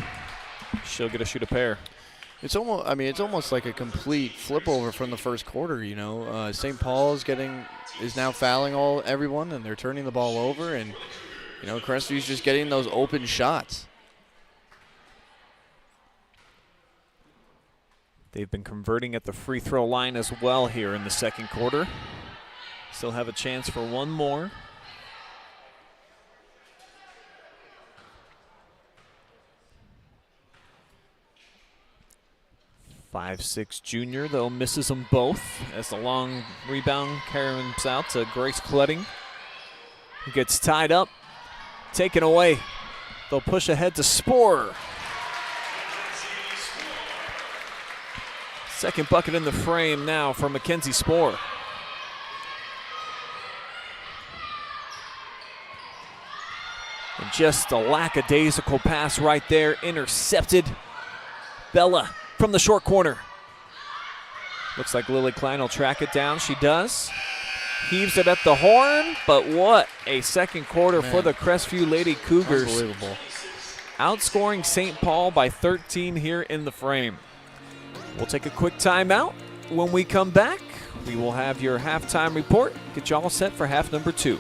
She'll get a shoot a pair. It's almost, I mean, it's almost like a complete flip over from the first quarter. You know, St. Paul is now fouling everyone, and they're turning the ball over, and you know, Crestview's just getting those open shots. They've been converting at the free throw line as well here in the second quarter. Still have a chance for one more. 5'6" junior, though, misses them both as the long rebound carries out to Grace Cletting, who gets tied up, taken away. They'll push ahead to Sporer. Second bucket in the frame now for Mackenzie Sporer. And just a lackadaisical pass right there, intercepted. Bella from the short corner. Looks like Lily Klein will track it down. She does. Heaves it at the horn, but what a second quarter for the Crestview Lady Cougars. Unbelievable. Outscoring St. Paul by 13 here in the frame. We'll take a quick timeout. When we come back, we will have your halftime report. Get you all set for half number 2.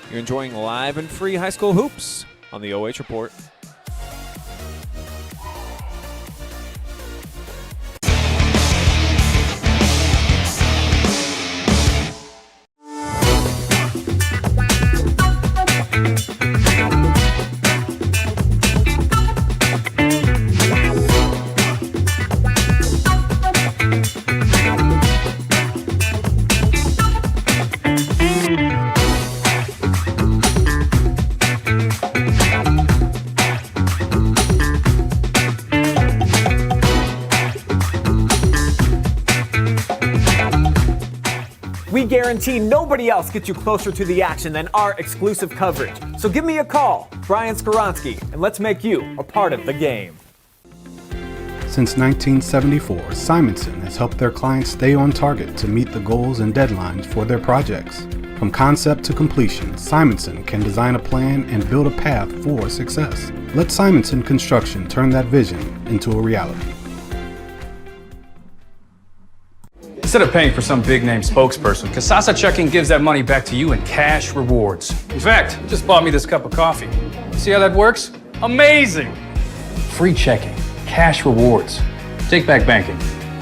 You're enjoying live and free high school hoops on the OH Report. We guarantee nobody else gets you closer to the action than our exclusive coverage. So give me a call, Brian Skowronski, and let's make you a part of the game. Since 1974, Simonson has helped their clients stay on target to meet the goals and deadlines for their projects. From concept to completion, Simonson can design a plan and build a path for success. Let Simonson Construction turn that vision into a reality. Instead of paying for some big-name spokesperson, Kasasa Checking gives that money back to you in cash rewards. In fact, you just bought me this cup of coffee. See how that works? Amazing! Free checking, cash rewards. Take back banking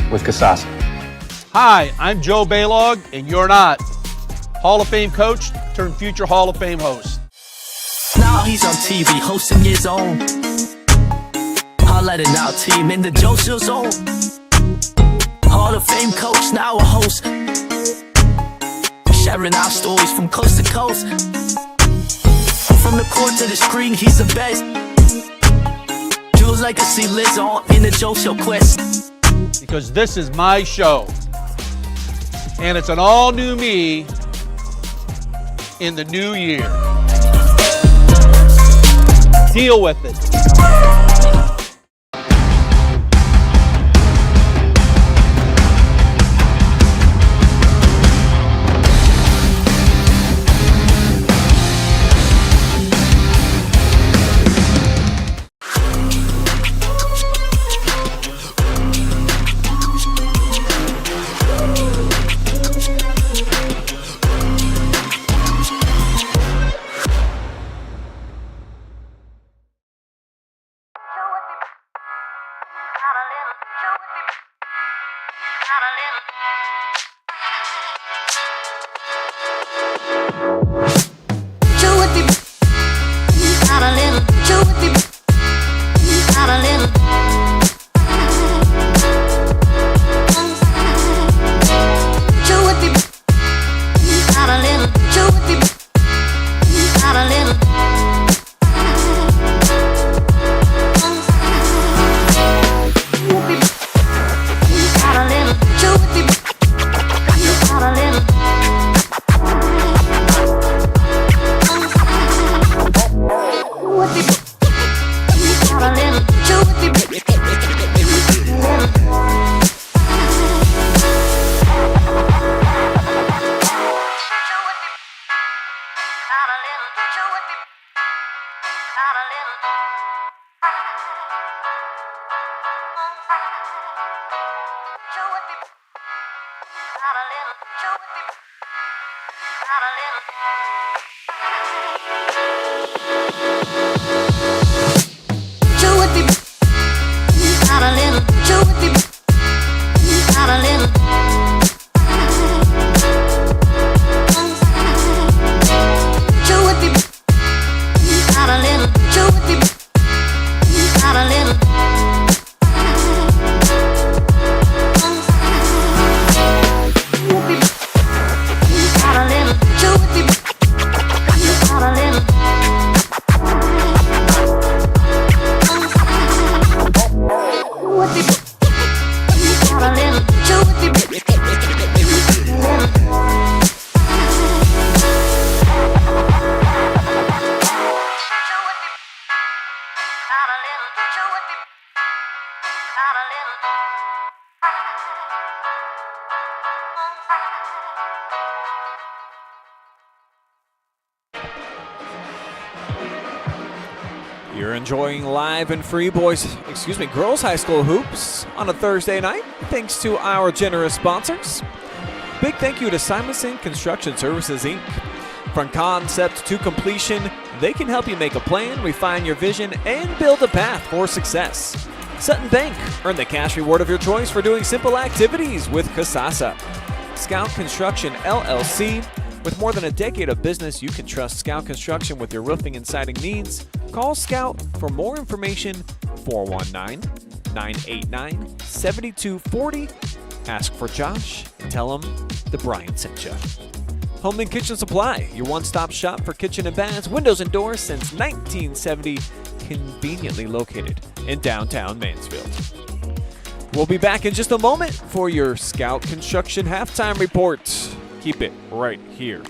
with Kasasa. Hi, I'm Joe Baylog, and you're not. Hall of Fame coach turned future Hall of Fame host. Now he's on TV hosting his own. Highlighting our team in the Joseph zone. Hall of Fame coach, now a host. Sharing our stories from coast to coast. From the court to the screen, he's the best. Jules legacy lives on in the Joe Show quest. Because this is my show. And it's an all-new me in the new year. Deal with it. You're enjoying live and free girls high school hoops on a Thursday night, thanks to our generous sponsors. Big thank you to SIMONSON Construction Services, Inc. From concept to completion, they can help you make a plan, refine your vision, and build a path for success. Sutton Bank, earn the cash reward of your choice for doing simple activities with Kasasa. Scout Construction, LLC. With more than a decade of business, you can trust Scout Construction with your roofing and siding needs. Call Scout for more information, 419-989-7240. Ask for Josh and tell him that Brian sent you. Home and Kitchen Supply, your one-stop shop for kitchen and baths, windows and doors since 1970, conveniently located in downtown Mansfield. We'll be back in just a moment for your Scout Construction halftime report. Keep it right here.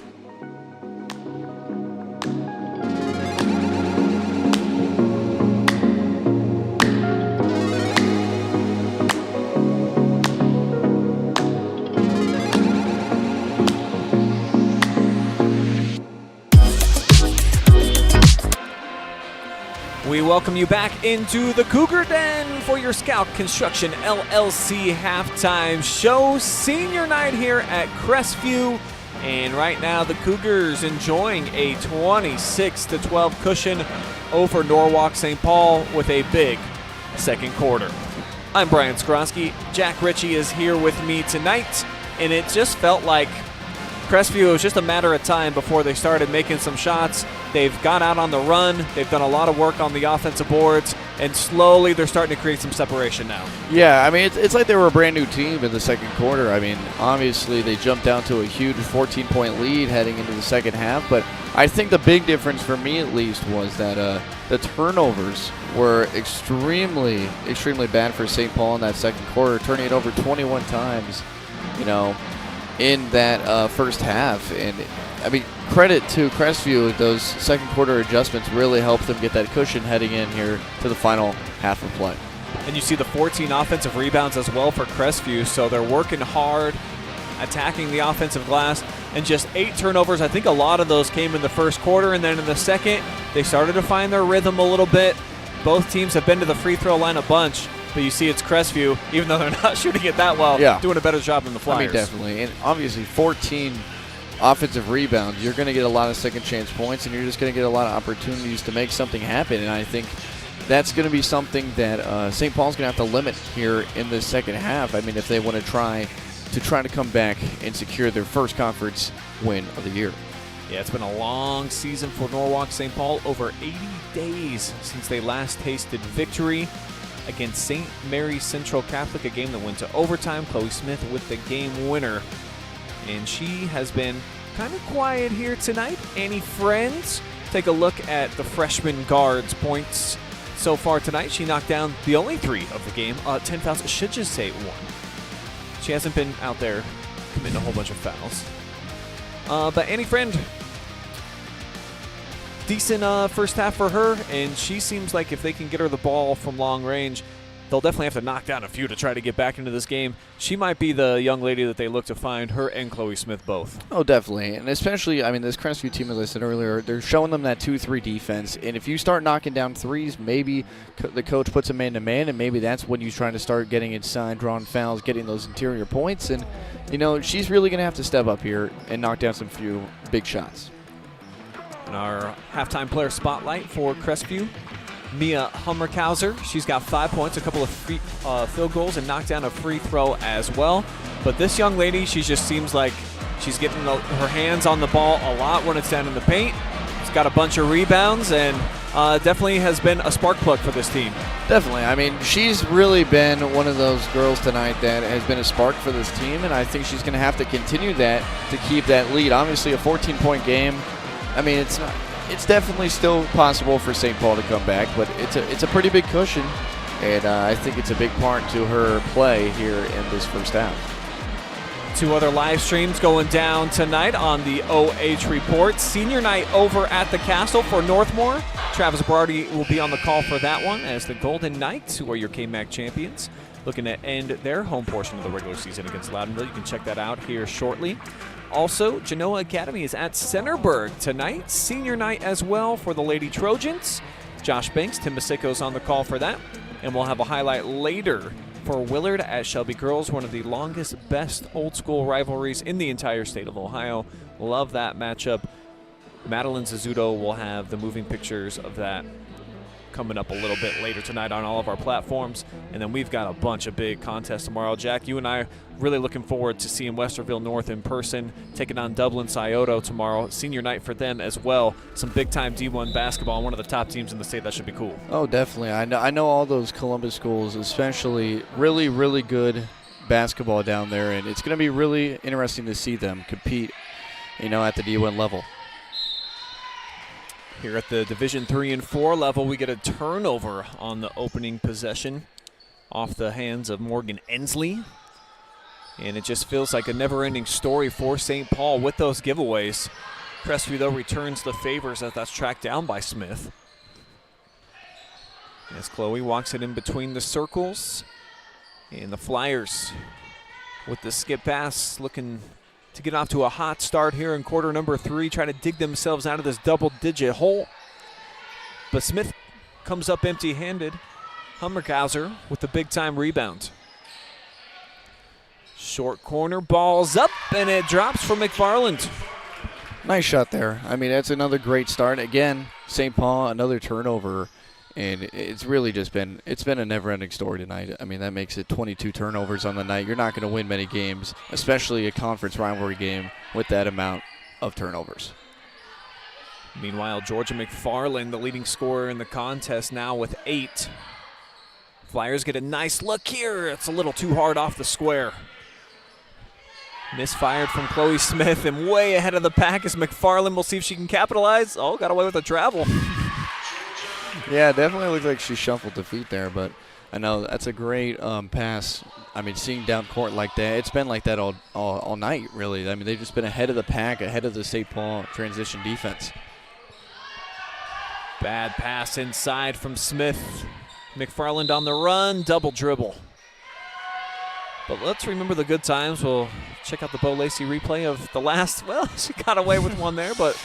We welcome you back into the Cougar Den for your Scout Construction LLC halftime show. Senior night here at Crestview. And right now the Cougars enjoying a 26-12 cushion over Norwalk St. Paul with a big second quarter. I'm Brian Skowronski. Jack Ritchie is here with me tonight. And it just felt like Crestview, it was just a matter of time before they started making some shots. They've gone out on the run. They've done a lot of work on the offensive boards, and slowly they're starting to create some separation now. Yeah, I mean, it's like they were a brand new team in the second quarter. I mean, obviously they jumped down to a huge 14-point lead heading into the second half, but I think the big difference for me at least was that the turnovers were extremely, extremely bad for St. Paul in that second quarter, turning it over 21 times, in that first half. And I mean, credit to Crestview, those second quarter adjustments really helped them get that cushion heading in here to the final half of play. And you see the 14 offensive rebounds as well for Crestview, so they're working hard, attacking the offensive glass, and just 8 turnovers. I think a lot of those came in the first quarter, and then in the second, they started to find their rhythm a little bit. Both teams have been to the free throw line a bunch, but you see it's Crestview, even though they're not shooting it that well, doing a better job than the Flyers. I mean, definitely. And obviously 14 offensive rebounds, you're going to get a lot of second chance points, and you're just going to get a lot of opportunities to make something happen. And I think that's going to be something that St. Paul's going to have to limit here in the second half. I mean, if they want to try to come back and secure their first conference win of the year. Yeah, it's been a long season for Norwalk St. Paul, over 80 days since they last tasted victory against St. Mary's Central Catholic, a game that went to overtime. Chloe Smith with the game winner. And she has been kind of quiet here tonight. Any friends? Take a look at the freshman guard's points so far tonight. She knocked down the only 3 of the game. 10 fouls. I should just say 1. She hasn't been out there committing a whole bunch of fouls. But Annie Friend, decent first half for her, and she seems like if they can get her the ball from long range, they'll definitely have to knock down a few to try to get back into this game. She might be the young lady that they look to find, her and Chloe Smith both. Oh, definitely. And especially, I mean, this Crestview team, as I said earlier, they're showing them that 2-3 defense. And if you start knocking down threes, maybe the coach puts a man-to-man, and maybe that's when you're trying to start getting inside, drawing fouls, getting those interior points. And, you know, she's really going to have to step up here and knock down some few big shots. And our halftime player spotlight for Crestview, Mia Hummerkauser. She's got 5 points, a couple of field goals, and knocked down a free throw as well. But this young lady, she just seems like she's getting her hands on the ball a lot when it's down in the paint. She's got a bunch of rebounds, and definitely has been a spark plug for this team. Definitely. I mean, she's really been one of those girls tonight that has been a spark for this team, and I think she's going to have to continue that to keep that lead. Obviously, a 14-point game. I mean, it's definitely still possible for St. Paul to come back, but it's a pretty big cushion, and I think it's a big part to her play here in this first half. 2 other live streams going down tonight on the OH Report. Senior night over at the Castle for Northmore. Travis Berardi will be on the call for that one as the Golden Knights, who are your KMAC champions, looking to end their home portion of the regular season against Loudonville. You can check that out here shortly. Also, Genoa Academy is at Centerburg tonight. Senior night as well for the Lady Trojans. Josh Banks, Tim Masiko's on the call for that. And we'll have a highlight later for Willard at Shelby Girls, one of the longest, best old school rivalries in the entire state of Ohio. Love that matchup. Madeline Zazzuto will have the moving pictures of that coming up a little bit later tonight on all of our platforms. And then we've got a bunch of big contests tomorrow. Jack, you and I are really looking forward to seeing Westerville North in person, taking on Dublin Scioto tomorrow. Senior night for them as well. Some big-time D1 basketball, one of the top teams in the state. That should be cool. Oh, definitely. I know all those Columbus schools, especially really, really good basketball down there, and it's going to be really interesting to see them compete, you know, at the D1 level. Here at the Division 3 and 4 level, we get a turnover on the opening possession off the hands of Morgan Ensley. And it just feels like a never-ending story for St. Paul with those giveaways. Crestview, though, returns the favors as that's tracked down by Smith. As Chloe walks it in between the circles. And the Flyers with the skip pass looking to get off to a hot start here in quarter number 3, try to dig themselves out of this double-digit hole. But Smith comes up empty-handed. Hummerkauser with the big-time rebound. Short corner, ball's up, and it drops for McFarland. Nice shot there. I mean, that's another great start. Again, St. Paul, another turnover. And it's really just been a never-ending story tonight. I mean, that makes it 22 turnovers on the night. You're not going to win many games, especially a conference rivalry game, with that amount of turnovers. Meanwhile, Georgia McFarland, the leading scorer in the contest, now with 8. Flyers get a nice look here. It's a little too hard off the square. Misfired from Chloe Smith, and way ahead of the pack is McFarland. We'll see if she can capitalize. Oh, got away with a travel. Yeah, definitely looked like she shuffled the feet there, but I know that's a great pass. I mean, seeing down court like that, it's been like that all night, really. I mean, they've just been ahead of the pack, ahead of the St. Paul transition defense. Bad pass inside from Smith. McFarland on the run, double dribble. But let's remember the good times. We'll check out the Bo Lacey replay of the last. Well, she got away with one there, but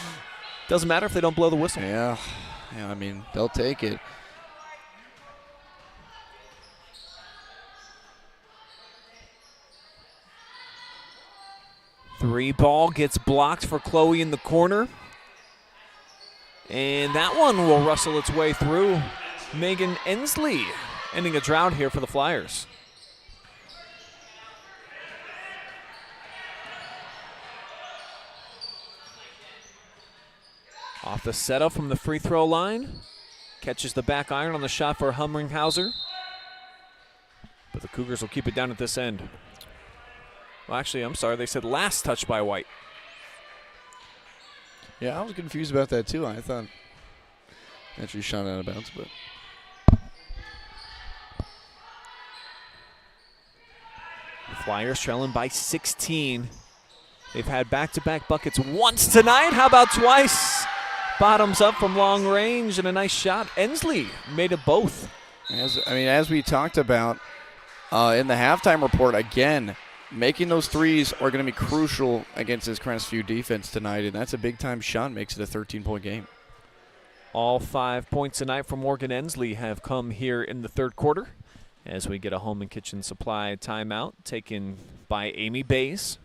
doesn't matter if they don't blow the whistle. Yeah, I mean, they'll take it. Three ball gets blocked for Chloe in the corner. And that one will rustle its way through. Megan Ensley ending a drought here for the Flyers. Off the setup from the free throw line. Catches the back iron on the shot for Humringhauser. But the Cougars will keep it down at this end. Well, actually, I'm sorry. They said last touch by White. Yeah, I was confused about that, too. I thought actually shot out of bounds, but. Flyers trailing by 16. They've had back-to-back buckets once tonight. How about twice? Bottoms up from long range and a nice shot. Ensley made it both. As we talked about in the halftime report, again, making those threes are going to be crucial against this Crestview defense tonight, and that's a big-time shot. Makes it a 13-point game. All 5 points tonight from Morgan Ensley have come here in the third quarter as we get a home and kitchen supply timeout taken by Amy Bays.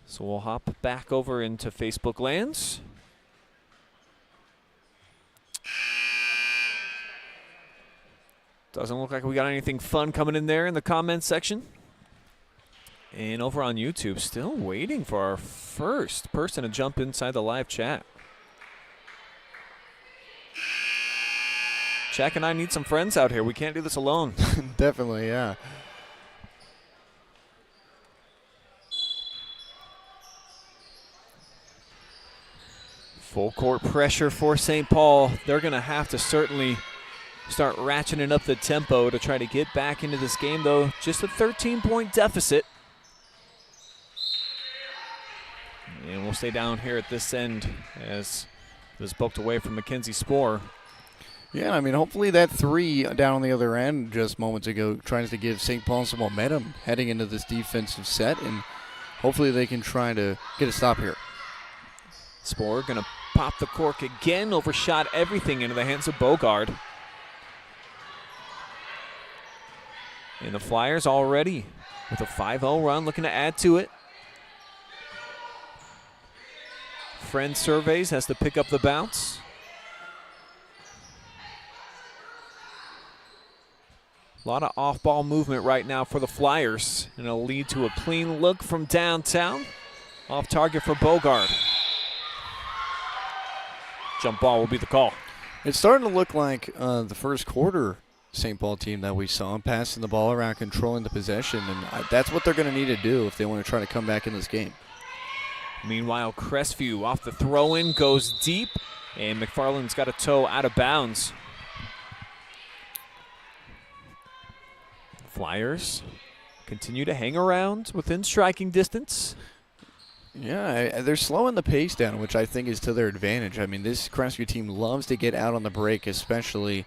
So we'll hop back over into Facebook lands. Doesn't look like we got anything fun coming in there in the comments section. And over on YouTube, still waiting for our first person to jump inside the live chat. Jack and I need some friends out here. We can't do this alone. Definitely, yeah. Full court pressure for St. Paul. They're going to have to certainly start ratcheting up the tempo to try to get back into this game, though. Just a 13-point deficit. And we'll stay down here at this end as it was poked away from Mackenzie Spohr. Yeah, hopefully that three down on the other end just moments ago tries to give St. Paul some momentum heading into this defensive set, and hopefully they can try to get a stop here. Spohr going to pop the cork again, overshot everything into the hands of Bogard. And the Flyers already with a 5-0 run, looking to add to it. Friend Surveys has to pick up the bounce. A lot of off-ball movement right now for the Flyers, and it'll lead to a clean look from downtown. Off target for Bogard. Jump ball will be the call. It's starting to look like the first quarter St. Paul team that we saw, passing the ball around, controlling the possession, and that's what they're going to need to do if they want to try to come back in this game. Meanwhile, Crestview off the throw-in goes deep, and McFarland's got a toe out of bounds. Flyers continue to hang around within striking distance. Yeah, they're slowing the pace down, which I think is to their advantage. This Crestview team loves to get out on the break, especially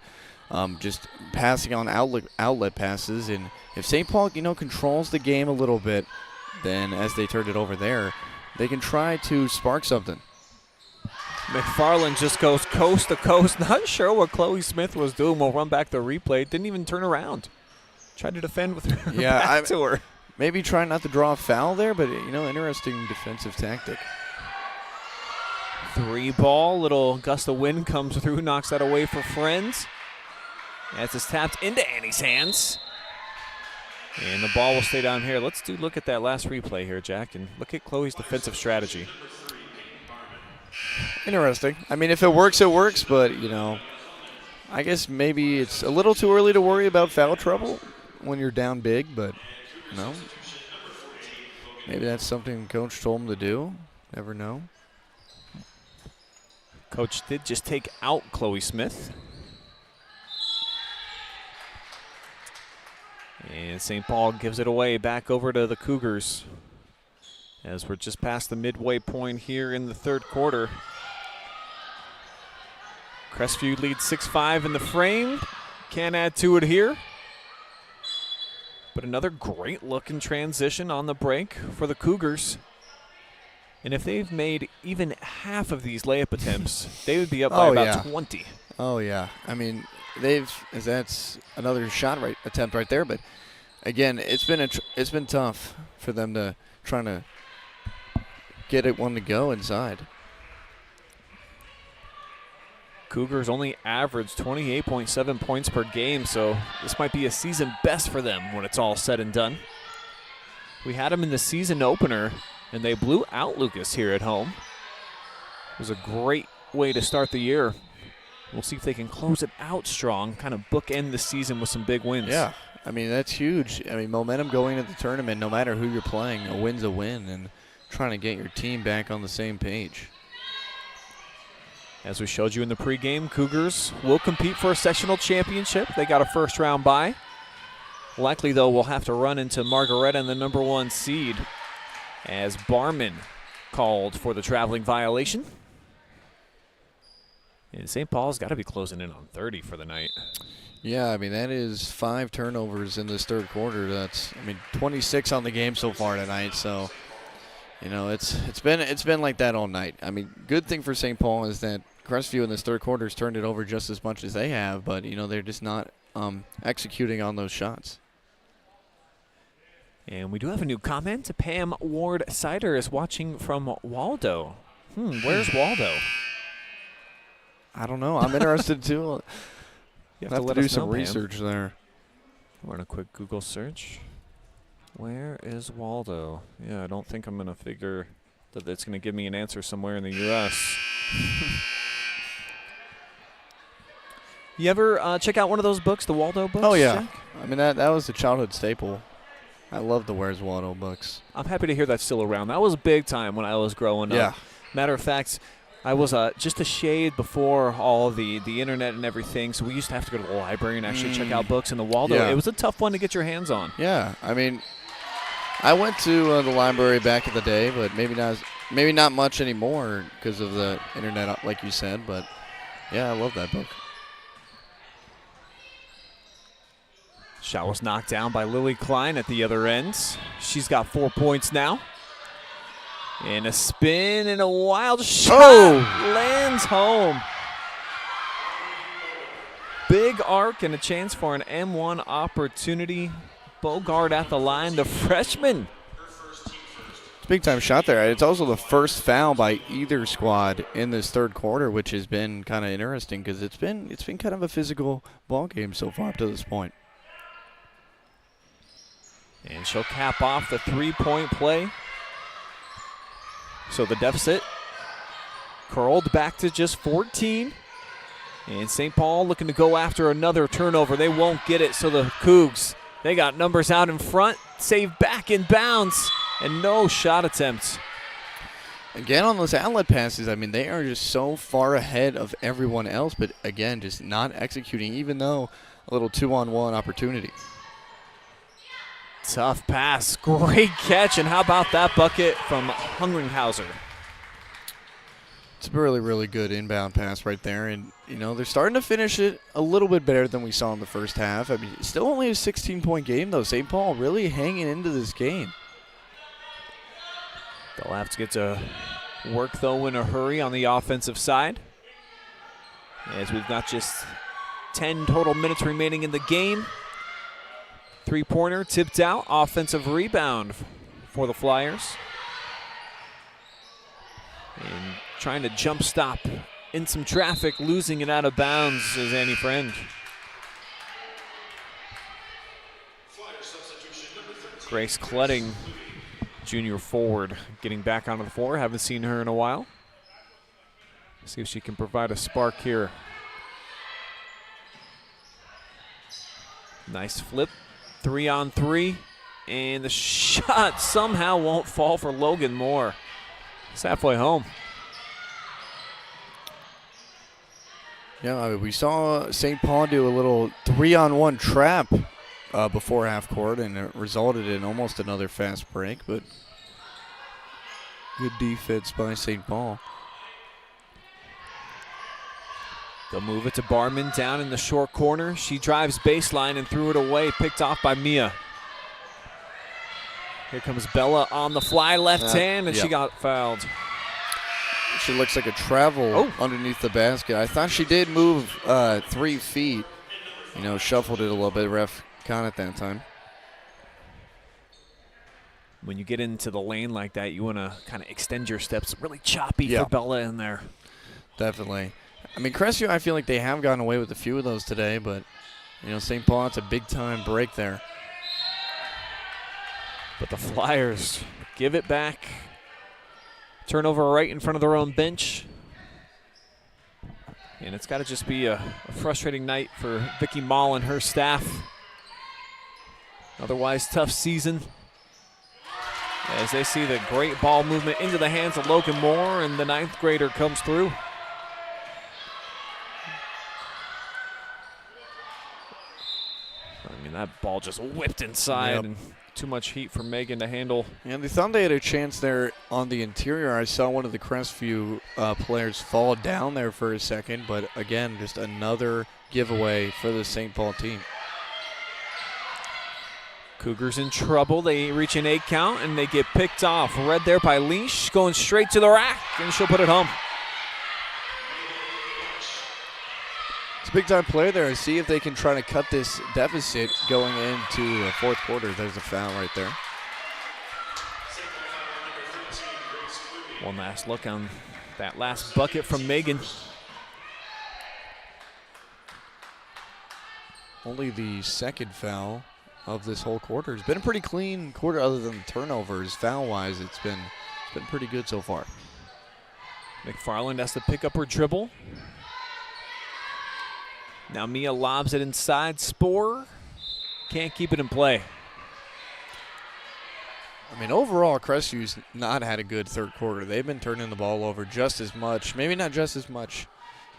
just passing on outlet passes. And if St. Paul, controls the game a little bit, then as they turned it over there, they can try to spark something. McFarland just goes coast to coast. Not sure what Chloe Smith was doing. We'll run back the replay. Didn't even turn around. Tried to defend with her back to her. Maybe trying not to draw a foul there, but, interesting defensive tactic. 3-ball, little gust of wind comes through, knocks that away for Friends. As it's tapped into Annie's hands. And the ball will stay down here. Let's look at that last replay here, Jack, and look at Chloe's defensive strategy. Interesting. If it works, it works, but, I guess maybe it's a little too early to worry about foul trouble when you're down big, but maybe that's something Coach told him to do. Never know. Coach did just take out Chloe Smith. And St. Paul gives it away back over to the Cougars as we're just past the midway point here in the third quarter. Crestview leads 6-5 in the frame. Can't add to it here. But another great look in transition on the break for the Cougars. And if they've made even half of these layup attempts, they would be up by about 20. Oh, yeah. That's another shot attempt right there. But, again, it's been tough for them to try to get it one to go inside. Cougars only averaged 28.7 points per game, so this might be a season best for them when it's all said and done. We had them in the season opener, and they blew out Lucas here at home. It was a great way to start the year. We'll see if they can close it out strong, kind of bookend the season with some big wins. Yeah, that's huge. Momentum going into the tournament, no matter who you're playing, a win's a win, and trying to get your team back on the same page. As we showed you in the pregame, Cougars will compete for a sectional championship. They got a first-round bye. Likely, though, we'll have to run into Margaretta in the number 1 seed as Barman called for the traveling violation. And St. Paul's got to be closing in on 30 for the night. Yeah, I mean, that is 5 turnovers in this third quarter. That's, I mean, 26 on the game so far tonight. So, you know, it's been like that all night. I mean, good thing for St. Paul is that Crestview in this third quarter has turned it over just as much as they have, but, you know, they're just not executing on those shots. And we do have a new comment. Pam Ward-Sider is watching from Waldo. Where's Waldo? I don't know. I'm interested, too. You have to let do us some know, Pam. research there. Run a quick Google search. Where is Waldo? Yeah, I don't think I'm going to figure that it's going to give me an answer somewhere in the U.S. You ever check out one of those books, the Waldo books? Oh, yeah. Jack? I mean, that was a childhood staple. I love the Where's Waldo books. I'm happy to hear that's still around. That was big time when I was growing up. Yeah. Matter of fact, I was just a shade before all the internet and everything, so we used to have to go to the library and actually check out books. And the Waldo, Yeah. it was a tough one to get your hands on. Yeah, I mean, I went to the library back in the day, but maybe not much anymore because of the internet, like you said. But yeah, I love that book. Shot was knocked down by Lily Klein at the other end. She's got 4 points now. And a spin and a wild shot lands home. Big arc and a chance for an M1 opportunity. Bogart at the line, the freshman. It's a big-time shot there. It's also the first foul by either squad in this third quarter, which has been kind of interesting because it's been kind of a physical ball game so far up to this point. And she'll cap off the three-point play. So the deficit curled back to just 14. And St. Paul looking to go after another turnover. They won't get it, so the Cougs, they got numbers out in front. Save back in bounds, and no shot attempts. Again, on those outlet passes, I mean, they are just so far ahead of everyone else, but again, just not executing, even though a little 2-on-1 opportunity. Tough pass, great catch, and how about that bucket from Hungringhauser? It's a really, really good inbound pass right there, and, you know, they're starting to finish it a little bit better than we saw in the first half. I mean, it's still only a 16-point game, though. St. Paul really hanging into this game. They'll have to get to work, though, in a hurry on the offensive side, as we've got just 10 total minutes remaining in the game. Three-pointer tipped out, offensive rebound for the Flyers. And trying to jump stop in some traffic, losing it out of bounds is Annie Friend. Grace Kledding, junior forward, getting back onto the floor. Haven't seen her in a while. See if she can provide a spark here. Nice flip. 3-on-3, and the shot somehow won't fall for Logan Moore. It's halfway home. Yeah, I mean, we saw St. Paul do a little 3-on-1 trap before half court, and it resulted in almost another fast break, but good defense by St. Paul. They'll move it to Barman down in the short corner. She drives baseline and threw it away, picked off by Mia. Here comes Bella on the fly, left hand, and she got fouled. She looks like a travel underneath the basket. I thought she did move 3 feet. You know, shuffled it a little bit. Ref caught it that time. When you get into the lane like that, you want to kind of extend your steps. Really choppy for Bella in there. Definitely. I mean, Crestview, I feel like they have gotten away with a few of those today, but, you know, St. Paul, it's a big-time break there. But the Flyers give it back. Turnover right in front of their own bench. And it's got to just be a frustrating night for Vicky Mall and her staff. Otherwise, tough season. As they see the great ball movement into the hands of Logan Moore, and the 9th grader comes through. I mean, that ball just whipped inside. Yep. And too much heat for Megan to handle. And they thought they had a chance there on the interior. I saw one of the Crestview players fall down there for a second, but again, just another giveaway for the St. Paul team. Cougars in trouble. They reach an 8 count, and they get picked off. Read there by Leash, going straight to the rack, and she'll put it home. It's a big-time play there. See if they can try to cut this deficit going into the fourth quarter. There's a foul right there. One last look on that last bucket from Megan. Only the second foul of this whole quarter. It's been a pretty clean quarter other than the turnovers. Foul-wise, it's been pretty good so far. McFarland has to pick up her dribble. Now Mia lobs it inside. Spoor can't keep it in play. I mean, overall, Crestview's not had a good third quarter. They've been turning the ball over just as much, maybe not just as much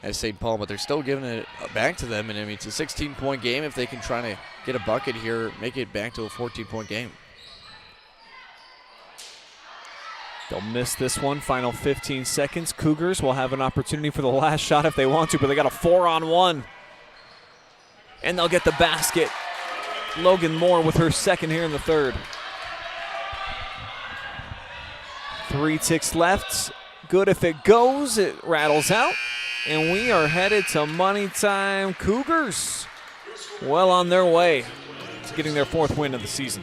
as St. Paul, but they're still giving it back to them. And I mean, it's a 16-point game. If they can try to get a bucket here, make it back to a 14-point game. They'll miss this one. Final 15 seconds. Cougars will have an opportunity for the last shot if they want to, but they got a 4-on-1. And they'll get the basket. Logan Moore with her second here in the third. 3 ticks left. Good if it goes. It rattles out. And we are headed to money time. Cougars well on their way to getting their 4th win of the season.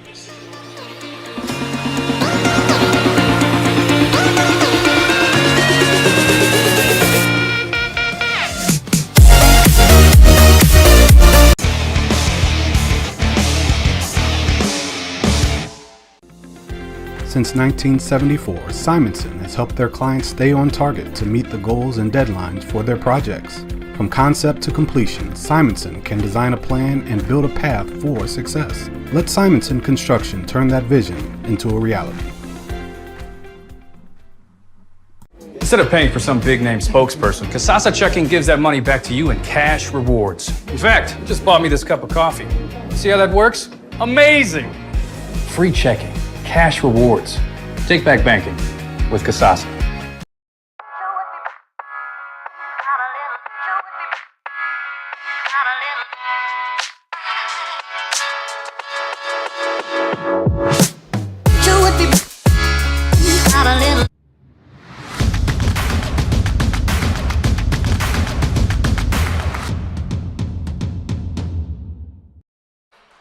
Since 1974, Simonson has helped their clients stay on target to meet the goals and deadlines for their projects. From concept to completion, Simonson can design a plan and build a path for success. Let Simonson Construction turn that vision into a reality. Instead of paying for some big-name spokesperson, Kasasa Checking gives that money back to you in cash rewards. In fact, you just bought me this cup of coffee. See how that works? Amazing! Free checking, cash rewards. Take back banking with Kasasa.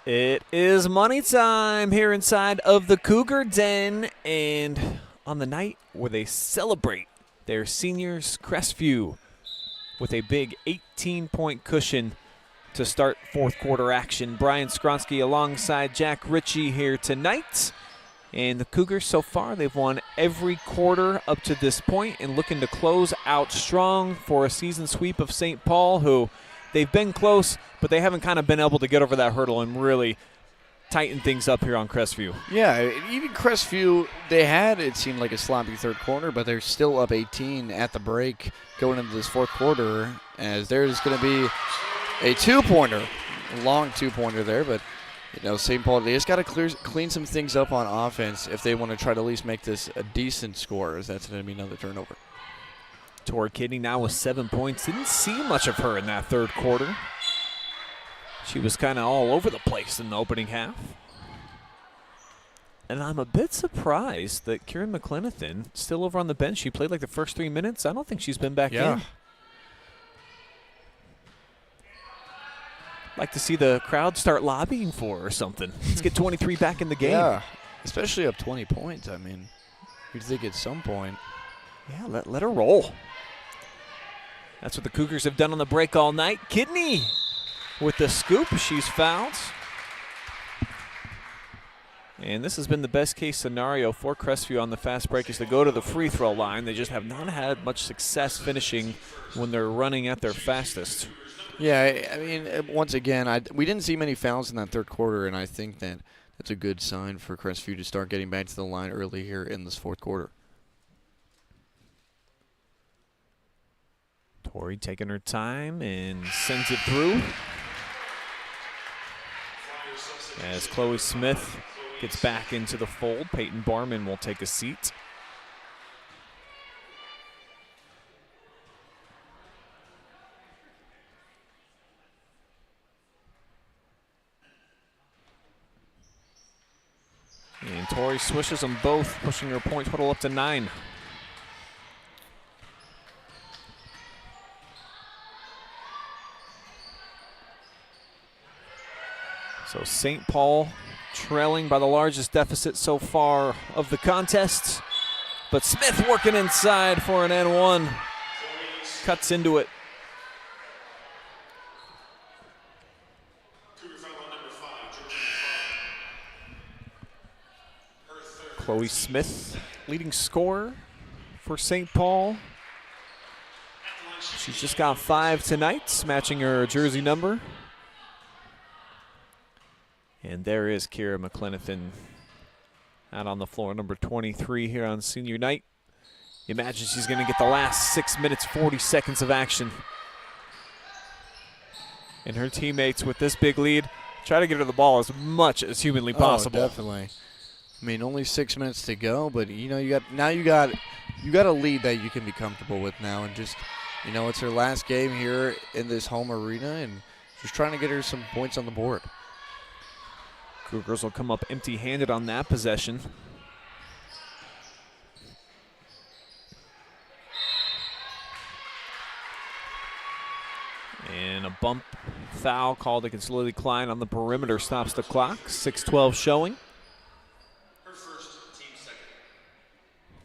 It is money time here inside of the Cougar Den, and on the night where they celebrate their seniors, Crestview, with a big 18-point cushion to start fourth quarter action. Brian Skowronski alongside Jack Ritchie here tonight. And the Cougars so far, they've won every quarter up to this point and looking to close out strong for a season sweep of St. Paul, who they've been close, but they haven't kind of been able to get over that hurdle and really tighten things up here on Crestview. Yeah, even Crestview, they had, it seemed like a sloppy third quarter, but they're still up 18 at the break going into this fourth quarter, as there's going to be a two-pointer, a long two-pointer there, but you know, St. Paul, they just got to clean some things up on offense if they want to try to at least make this a decent score, as that's going to be another turnover. Tori Kidney now with 7 points. Didn't see much of her in that third quarter. She was kind of all over the place in the opening half. And I'm a bit surprised that Kieren McClenathan still over on the bench. She played like the first 3 minutes. I don't think she's been back in. Like to see the crowd start lobbying for her or something. Let's get 23 back in the game. Yeah, especially up 20 points. I mean, you'd think at some point. Yeah, let her roll. That's what the Cougars have done on the break all night. Kidney with the scoop. She's fouled. And this has been the best case scenario for Crestview on the fast break, is to go to the free throw line. They just have not had much success finishing when they're running at their fastest. Yeah, I mean, once again, we didn't see many fouls in that third quarter, and I think that that's a good sign for Crestview to start getting back to the line early here in this fourth quarter. Tori taking her time and sends it through. As Chloe Smith gets back into the fold. Peyton Barman will take a seat. And Tori swishes them both, pushing her point total up to 9. So St. Paul trailing by the largest deficit so far of the contest. But Smith working inside for an N1. Cuts into it. Chloe Smith, leading scorer for St. Paul. She's just got 5 tonight, matching her jersey number. And there is Kieren McClenathan out on the floor, number 23 here on senior night. You imagine she's going to get the last 6 minutes, 40 seconds of action. And her teammates with this big lead try to get her the ball as much as humanly possible. Oh, definitely. I mean, only 6 minutes to go, but you know, you got a lead that you can be comfortable with now, and just, you know, it's her last game here in this home arena, and just trying to get her some points on the board. Cougars will come up empty-handed on that possession. And a bump foul called against Lily Klein on the perimeter stops the clock. 6:12 showing.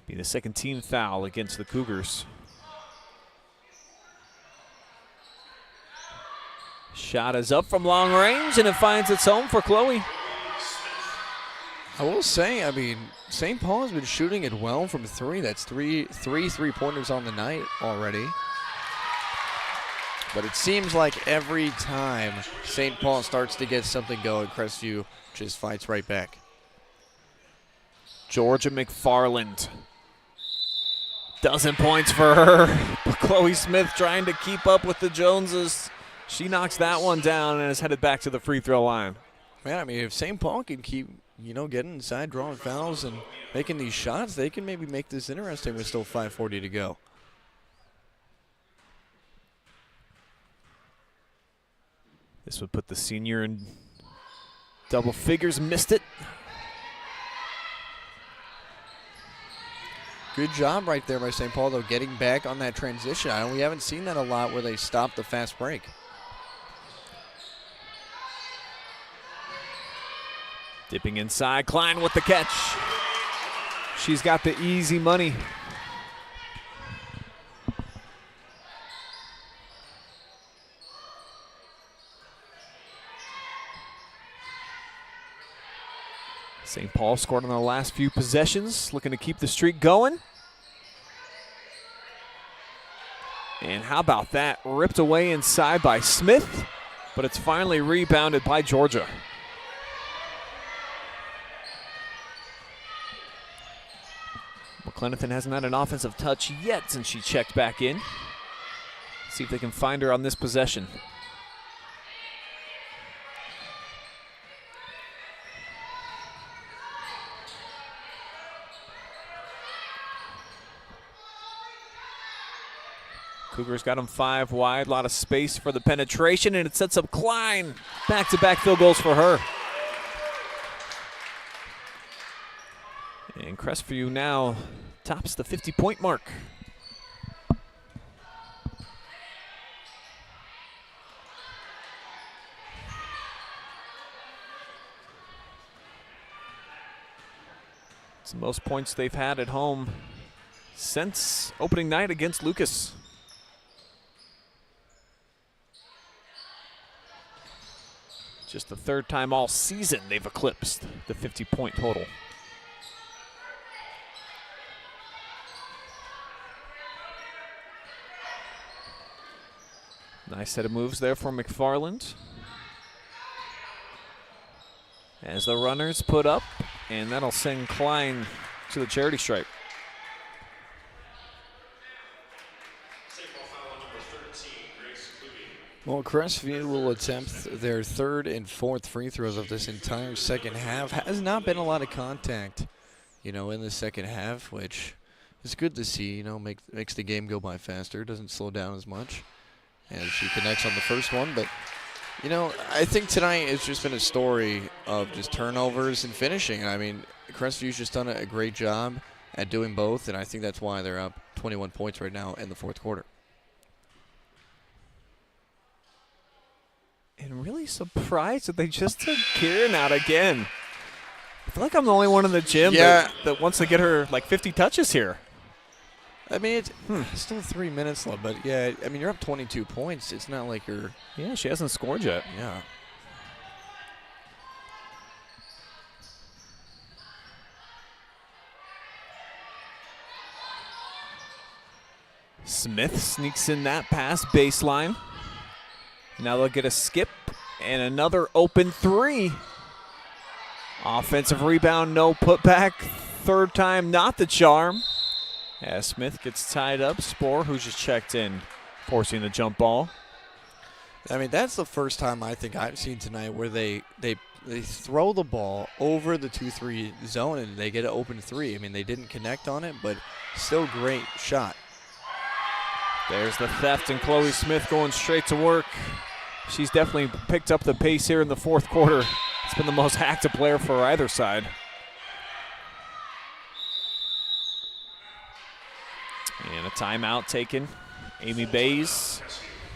Be the second team foul against the Cougars. Shot is up from long range, and it finds its home for Chloe. I will say, I mean, St. Paul has been shooting it well from 3. That's three three-pointers on the night already. But it seems like every time St. Paul starts to get something going, Crestview just fights right back. Georgia McFarland. Dozen points for her. But Chloe Smith trying to keep up with the Joneses. She knocks that one down and is headed back to the free throw line. Man, I mean, if St. Paul can keep, you know, getting inside, drawing fouls, and making these shots, they can maybe make this interesting with still 5:40 to go. This would put the senior in double figures. Missed it. Good job right there by St. Paul, though, getting back on that transition. We haven't seen that a lot where they stop the fast break. Dipping inside, Klein with the catch. She's got the easy money. St. Paul scored on the last few possessions, looking to keep the streak going. And how about that? Ripped away inside by Smith, but it's finally rebounded by Georgia. McClenathan hasn't had an offensive touch yet since she checked back in. See if they can find her on this possession. Cougars got them 5 wide, a lot of space for the penetration, and it sets up Klein. Back-to-back field goals for her. And Crestview now tops the 50-point mark. It's the most points they've had at home since opening night against Lucas. Just the third time all season they've eclipsed the 50-point total. Nice set of moves there for McFarland. As the runners put up, and that'll send Klein to the charity stripe. Well, Crestview will attempt their third and fourth free throws of this entire second half. Has not been a lot of contact, in the second half, which is good to see. Makes the game go by faster. Doesn't slow down as much as she connects on the first one. But, I think tonight it's just been a story of just turnovers and finishing. I mean, Crestview's just done a great job at doing both, and I think that's why they're up 21 points right now in the fourth quarter. And really surprised that they just took Kieren out again. I feel like I'm the only one in the gym that wants to get her like 50 touches here. I mean, it's still 3 minutes left, but you're up 22 points. It's not like you're. Yeah, she hasn't scored yet. Yeah. Smith sneaks in that pass baseline. Now they'll get a skip and another open three. Offensive rebound, no putback. Third time, not the charm. As Smith gets tied up. Spohr, who's just checked in, forcing the jump ball. I mean, that's the first time I think I've seen tonight where they throw the ball over the 2-3 zone and they get an open three. I mean, they didn't connect on it, but still great shot. There's the theft, and Chloe Smith going straight to work. She's definitely picked up the pace here in the fourth quarter. It's been the most active player for either side. And a timeout taken. Amy Bays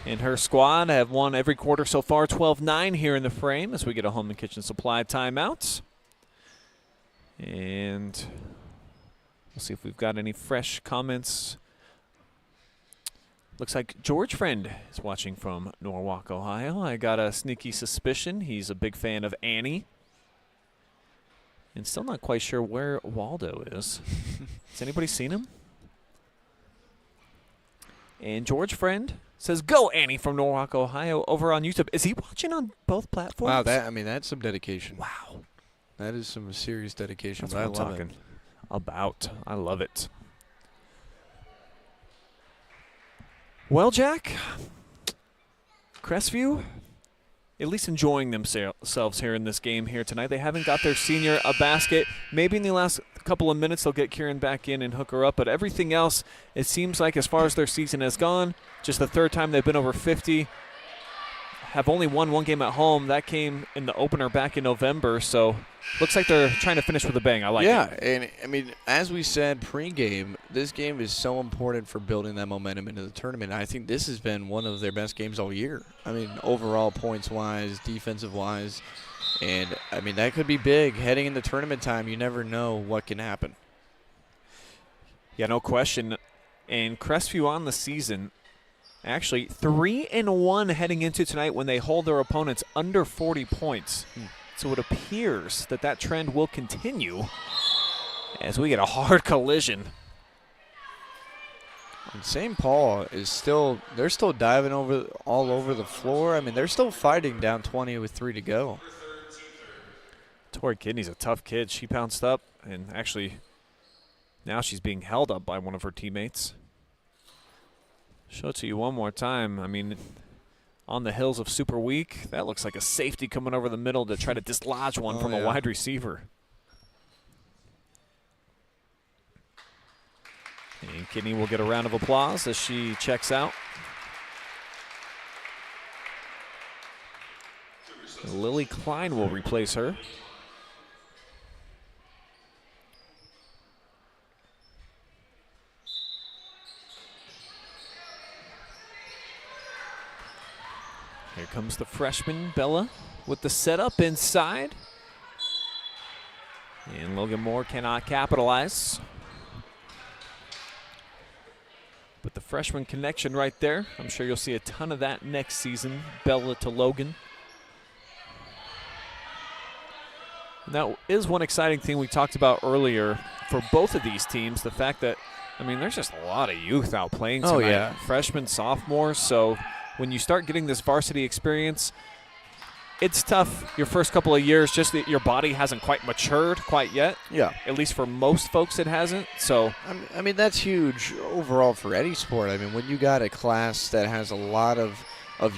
and her squad have won every quarter so far, 12-9 here in the frame as we get a Home and Kitchen Supply timeout. And we'll see if we've got any fresh comments. Looks like George Friend is watching from Norwalk, Ohio. I got a sneaky suspicion he's a big fan of Annie. And still not quite sure where Waldo is. Has anybody seen him? And George Friend says, "Go Annie" from Norwalk, Ohio, over on YouTube. Is he watching on both platforms? Wow, that's some dedication. Wow. That is some serious dedication. That's what I'm talking about. I love it. Well, Jack, Crestview, at least enjoying themselves here in this game here tonight. They haven't got their senior a basket. Maybe in the last couple of minutes they'll get Kieren back in and hook her up. But everything else, it seems like as far as their season has gone, just the third time they've been over 50. Have only won one game at home. That came in the opener back in November. So looks like they're trying to finish with a bang. I like it. Yeah, and I mean, as we said pregame, this game is so important for building that momentum into the tournament. I think this has been one of their best games all year. I mean, overall points-wise, defensive-wise. And, I mean, that could be big. Heading into tournament time, you never know what can happen. Yeah, no question. And Crestview on the season, actually 3-1 heading into tonight when they hold their opponents under 40 points. So it appears that that trend will continue as we get a hard collision. And St. Paul is they're still diving all over the floor. I mean, they're still fighting down 20 with 3 to go. Tori Kidney's a tough kid. She pounced up, and actually now she's being held up by one of her teammates. Show it to you one more time. I mean, on the hills of Super Week, that looks like a safety coming over the middle to try to dislodge one from a wide receiver. And Kidney will get a round of applause as she checks out. Lily Klein will replace her. Here comes the freshman, Bella, with the setup inside. And Logan Moore cannot capitalize. But the freshman connection right there, I'm sure you'll see a ton of that next season, Bella to Logan. And that is one exciting thing we talked about earlier for both of these teams, the fact that, I mean, there's just a lot of youth out playing tonight. Oh, yeah. Freshmen, sophomores, so when you start getting this varsity experience, it's tough your first couple of years, just that your body hasn't quite matured quite yet. Yeah. At least for most folks it hasn't. So I mean, that's huge overall for any sport. I mean, when you got a class that has a lot of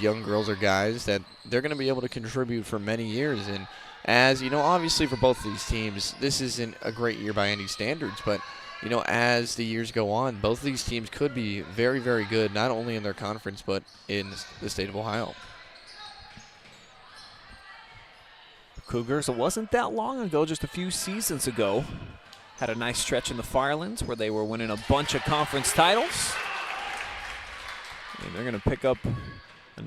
young girls or guys that they're going to be able to contribute for many years. And as, you know, obviously for both of these teams, this isn't a great year by any standards, but, you know, as the years go on, both of these teams could be very, very good, not only in their conference, but in the state of Ohio. Cougars, it wasn't that long ago, just a few seasons ago, had a nice stretch in the Firelands where they were winning a bunch of conference titles. And they're going to pick up a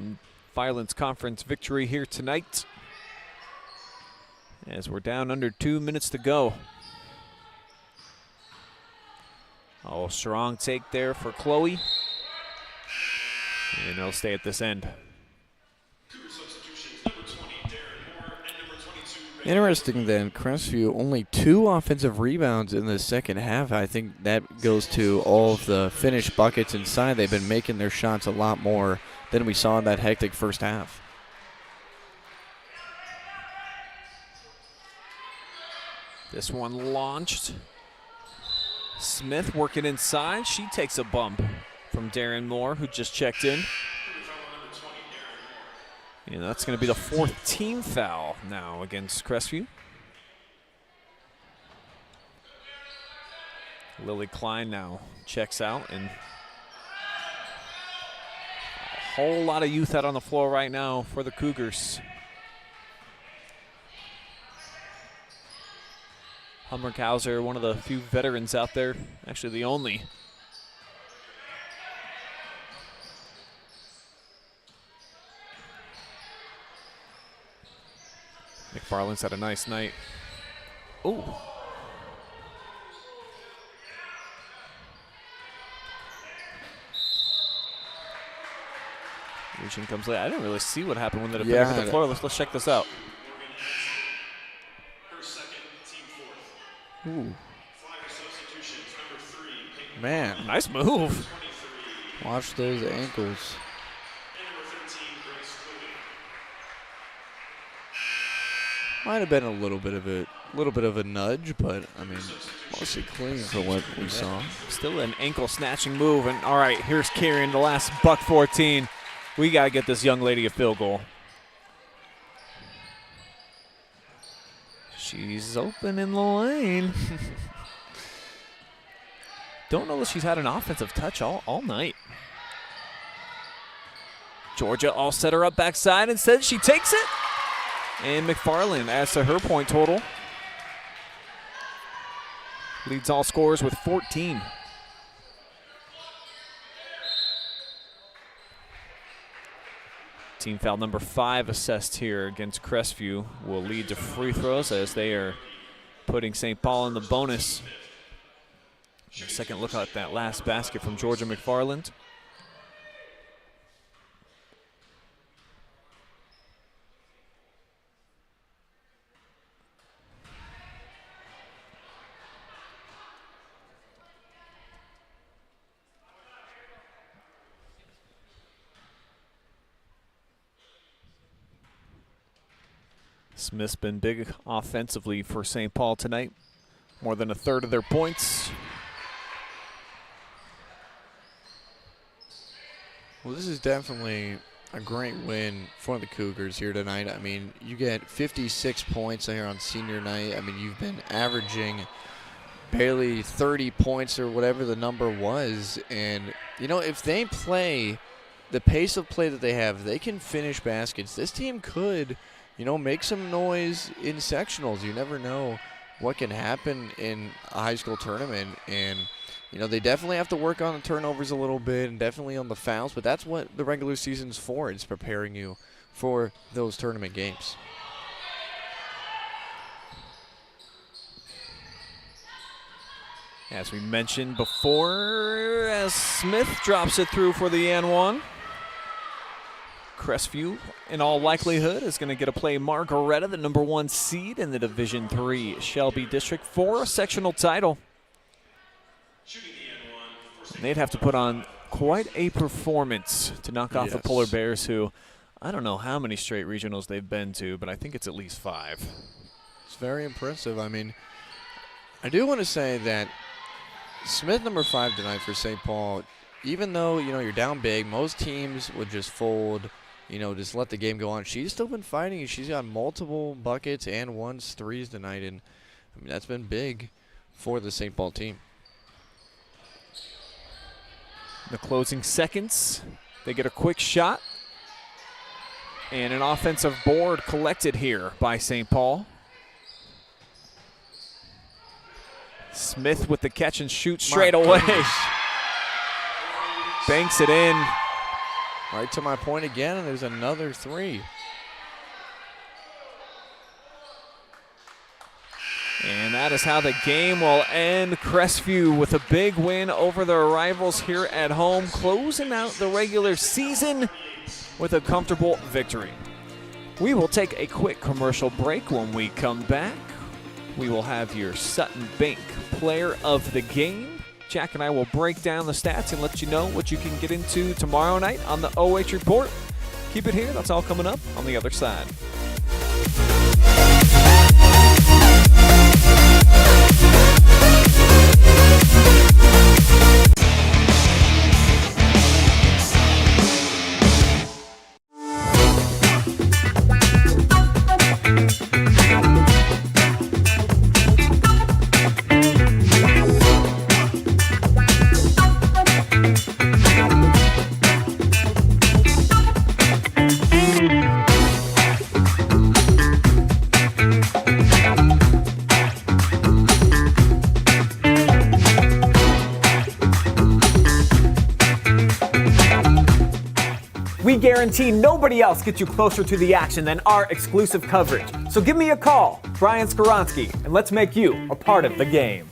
Firelands Conference victory here tonight as we're down under 2 minutes to go. Oh, strong take there for Chloe. And they'll stay at this end. Interesting then, Crestview only 2 offensive rebounds in the second half. I think that goes to all of the finished buckets inside. They've been making their shots a lot more than we saw in that hectic first half. This one launched. Smith working inside. She takes a bump from Darren Moore, who just checked in. And that's going to be the 4th team foul now against Crestview. Lily Klein now checks out, and a whole lot of youth out on the floor right now for the Cougars. Hummerkauser, one of the few veterans out there, actually the only. McFarland's had a nice night. Ooh. Reaching comes late. I didn't really see what happened when the defender hit the floor. Let's check this out. Ooh. Man. Nice move. Watch those ankles. Might have been a little bit of a nudge, but I mean, mostly clean for what we saw. Still an ankle snatching move, and all right, here's Kieren, the last $1.14. We gotta get this young lady a field goal. She's open in the lane. Don't know that she's had an offensive touch all night. Georgia all set her up backside. Instead, she takes it. And McFarland adds to her point total. Leads all scorers with 14. Team foul number 5 assessed here against Crestview will lead to free throws as they are putting St. Paul in the bonus. A second look at that last basket from Georgia McFarland. Smith's been big offensively for St. Paul tonight. More than a third of their points. Well, this is definitely a great win for the Cougars here tonight. I mean, you get 56 points here on senior night. I mean, you've been averaging barely 30 points or whatever the number was. And, you know, if they play the pace of play that they have, they can finish baskets. This team could, you know, make some noise in sectionals. You never know what can happen in a high school tournament. And, you know, they definitely have to work on the turnovers a little bit and definitely on the fouls, but that's what the regular season's for. It's preparing you for those tournament games. As we mentioned before, as Smith drops it through for the and one. Crestview, in all likelihood, is going to get a play Margaretta, the number 1 seed in the Division III Shelby District, for a sectional title. And they'd have to put on quite a performance to knock off the Polar Bears, who I don't know how many straight regionals they've been to, but I think it's at least 5. It's very impressive. I mean, I do want to say that Smith, number 5 tonight for St. Paul, even though, you're down big, most teams would just fold, just let the game go on. She's still been fighting. She's got multiple buckets and 1s, 3s tonight, and I mean, that's been big for the St. Paul team. The closing seconds, they get a quick shot. And an offensive board collected here by St. Paul. Smith with the catch and shoot straight away. Banks it in. Right to my point again, and there's another 3. And that is how the game will end. Crestview with a big win over their rivals here at home, closing out the regular season with a comfortable victory. We will take a quick commercial break. When we come back, we will have your Sutton Bank player of the game. Jack and I will break down the stats and let you know what you can get into tomorrow night on the OH Report. Keep it here. That's all coming up on the other side. We guarantee nobody else gets you closer to the action than our exclusive coverage. So give me a call, Brian Skowronski, and let's make you a part of the game.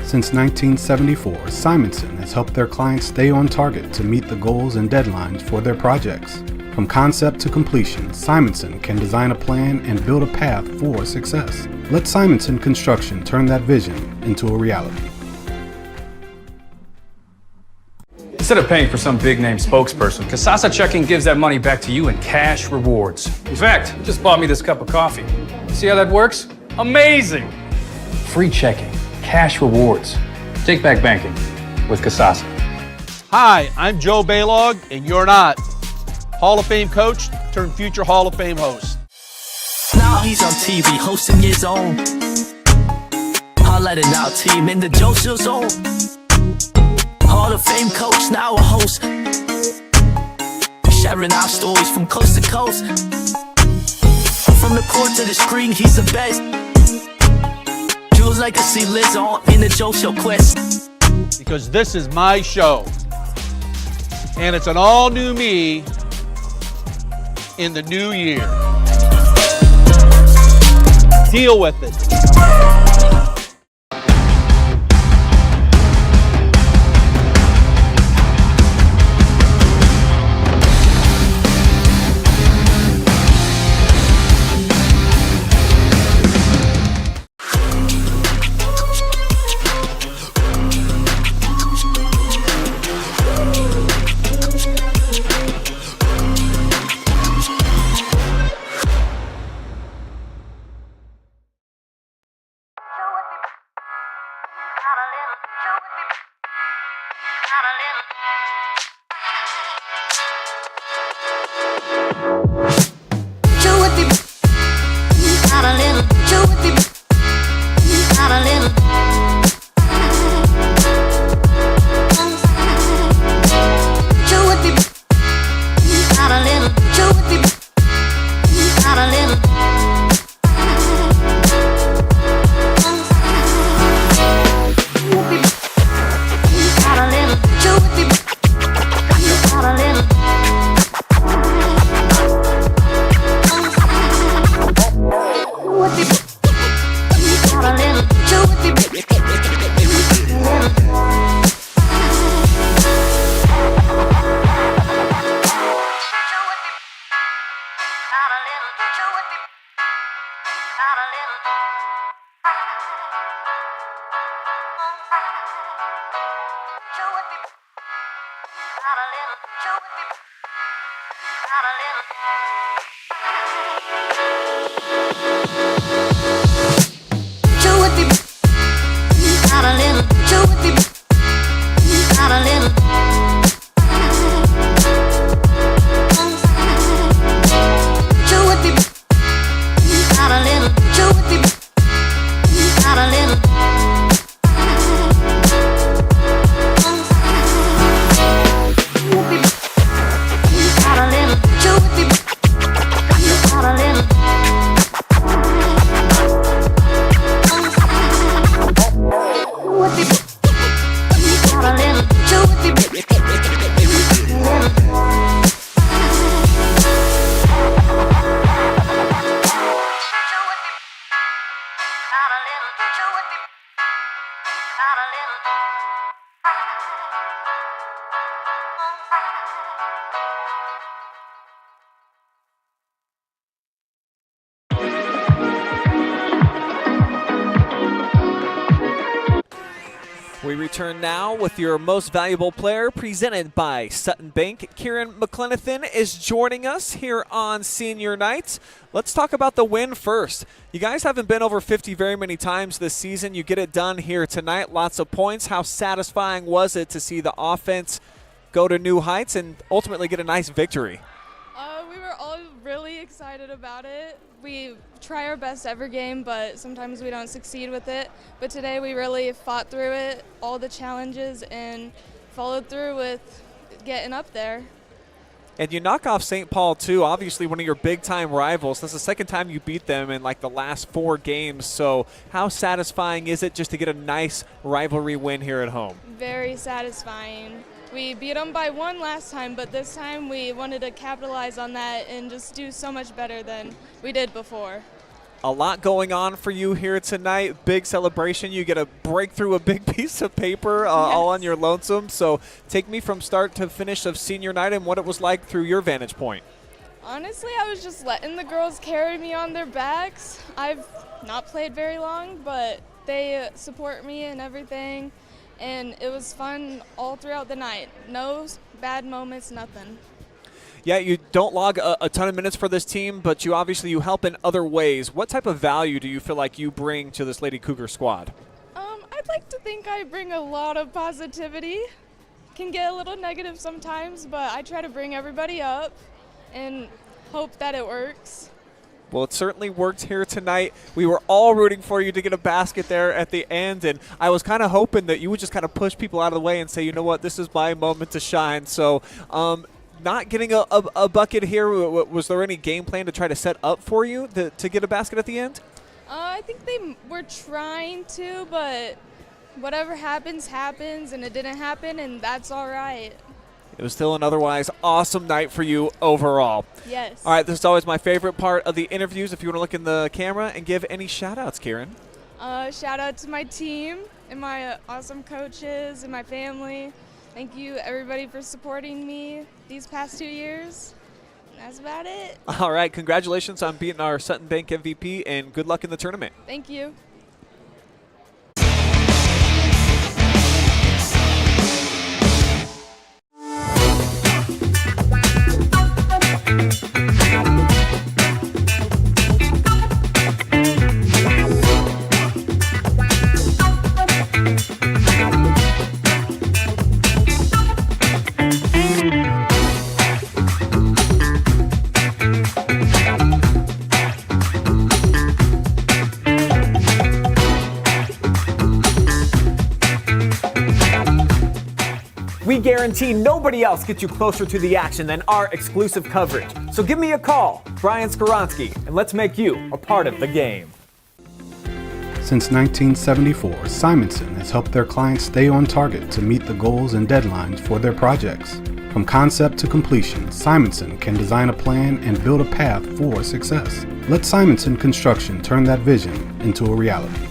Since 1974, Simonson has helped their clients stay on target to meet the goals and deadlines for their projects. From concept to completion, Simonson can design a plan and build a path for success. Let Simonson Construction turn that vision into a reality. Instead of paying for some big-name spokesperson, Kasasa Checking gives that money back to you in cash rewards. In fact, you just bought me this cup of coffee. See how that works? Amazing! Free checking, cash rewards. Take back banking with Kasasa. Hi, I'm Joe Baylog, and you're not. Hall of Fame coach turned future Hall of Fame host. Now he's on TV hosting his own highlighting our team in the Joseph zone. Hall of Fame coach, now a host, sharing our stories from coast to coast. From the court to the screen, he's the best. Jules legacy lives on in the Joe Show quest. Because this is my show, and it's an all-new me in the new year. Deal with it. We return now with your most valuable player, presented by Sutton Bank. Kieren McClenathan is joining us here on Senior Night. Let's talk about the win first. You guys haven't been over 50 very many times this season. You get it done here tonight. Lots of points. How satisfying was it to see the offense go to new heights and ultimately get a nice victory? We were all really excited about it. We try our best every game, but sometimes we don't succeed with it. But today we really fought through it, all the challenges, and followed through with getting up there. And you knock off St. Paul, too, obviously one of your big-time rivals. That's the second time you beat them in, like, the last 4 games. So how satisfying is it just to get a nice rivalry win here at home? Very satisfying. We beat them by 1 last time, but this time we wanted to capitalize on that and just do so much better than we did before. A lot going on for you here tonight. Big celebration. You get to break through a big piece of paper all on your lonesome. So take me from start to finish of senior night and what it was like through your vantage point. Honestly, I was just letting the girls carry me on their backs. I've not played very long, but they support me and everything. And it was fun all throughout the night. No bad moments, nothing. Yeah, you don't log a ton of minutes for this team, but you obviously help in other ways. What type of value do you feel like you bring to this Lady Cougar squad? I'd like to think I bring a lot of positivity. Can get a little negative sometimes, but I try to bring everybody up and hope that it works. Well, it certainly worked here tonight. We were all rooting for you to get a basket there at the end, and I was kind of hoping that you would just kind of push people out of the way and say, you know what, this is my moment to shine. So not getting a bucket here, was there any game plan to try to set up for you to get a basket at the end? I think they were trying to, but whatever happens, happens, and it didn't happen, and that's all right. It was still an otherwise awesome night for you overall. Yes. All right, this is always my favorite part of the interviews. If you want to look in the camera and give any shout-outs, Kieren. Shout out to my team and my awesome coaches and my family. Thank you, everybody, for supporting me these past 2 years. That's about it. All right, congratulations on beating our Sutton Bank MVP, and good luck in the tournament. Thank you. We guarantee nobody else gets you closer to the action than our exclusive coverage. So give me a call, Brian Skowronski, and let's make you a part of the game. Since 1974, Simonson has helped their clients stay on target to meet the goals and deadlines for their projects. From concept to completion, Simonson can design a plan and build a path for success. Let Simonson Construction turn that vision into a reality.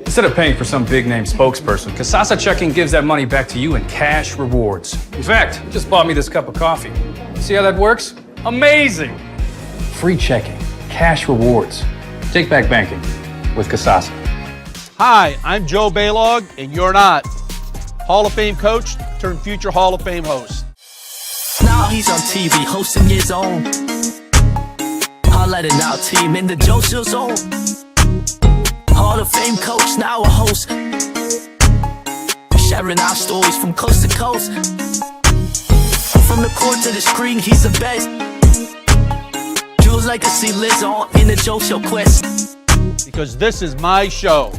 Instead of paying for some big-name spokesperson, Kasasa Checking gives that money back to you in cash rewards. In fact, you just bought me this cup of coffee. See how that works? Amazing! Free checking, cash rewards. Take back banking with Kasasa. Hi, I'm Joe Baylog, and you're not. Hall of Fame coach turned future Hall of Fame host. Now he's on TV hosting his own. Highlighting our team in the Joseph zone. Hall of Fame coach, now a host. Sharing our stories from coast to coast. From the court to the screen, he's the best. Jules legacy lives on in the Joe Show quest. Because this is my show.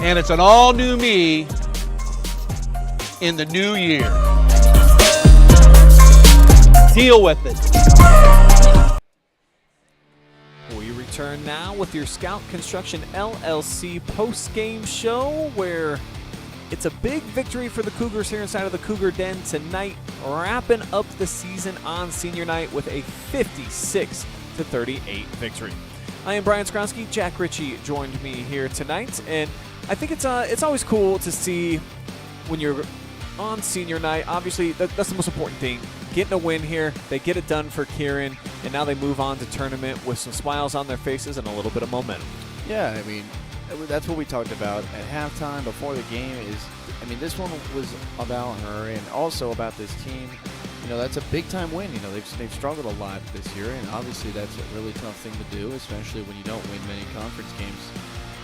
And it's an all-new me in the new year. Deal with it. We return now with your Scout Construction LLC post-game show, where it's a big victory for the Cougars here inside of the Cougar Den tonight, wrapping up the season on senior night with a 56-38 victory. I am Brian Skowronski. Jack Ritchie joined me here tonight, and I think it's always cool to see when you're on senior night. Obviously, that's the most important thing. Getting a win here, they get it done for Kieren, and now they move on to tournament with some smiles on their faces and a little bit of momentum. Yeah, I mean, that's what we talked about at halftime before the game. This one was about her and also about this team. You know, that's a big-time win. You know, they've struggled a lot this year, and obviously that's a really tough thing to do, especially when you don't win many conference games.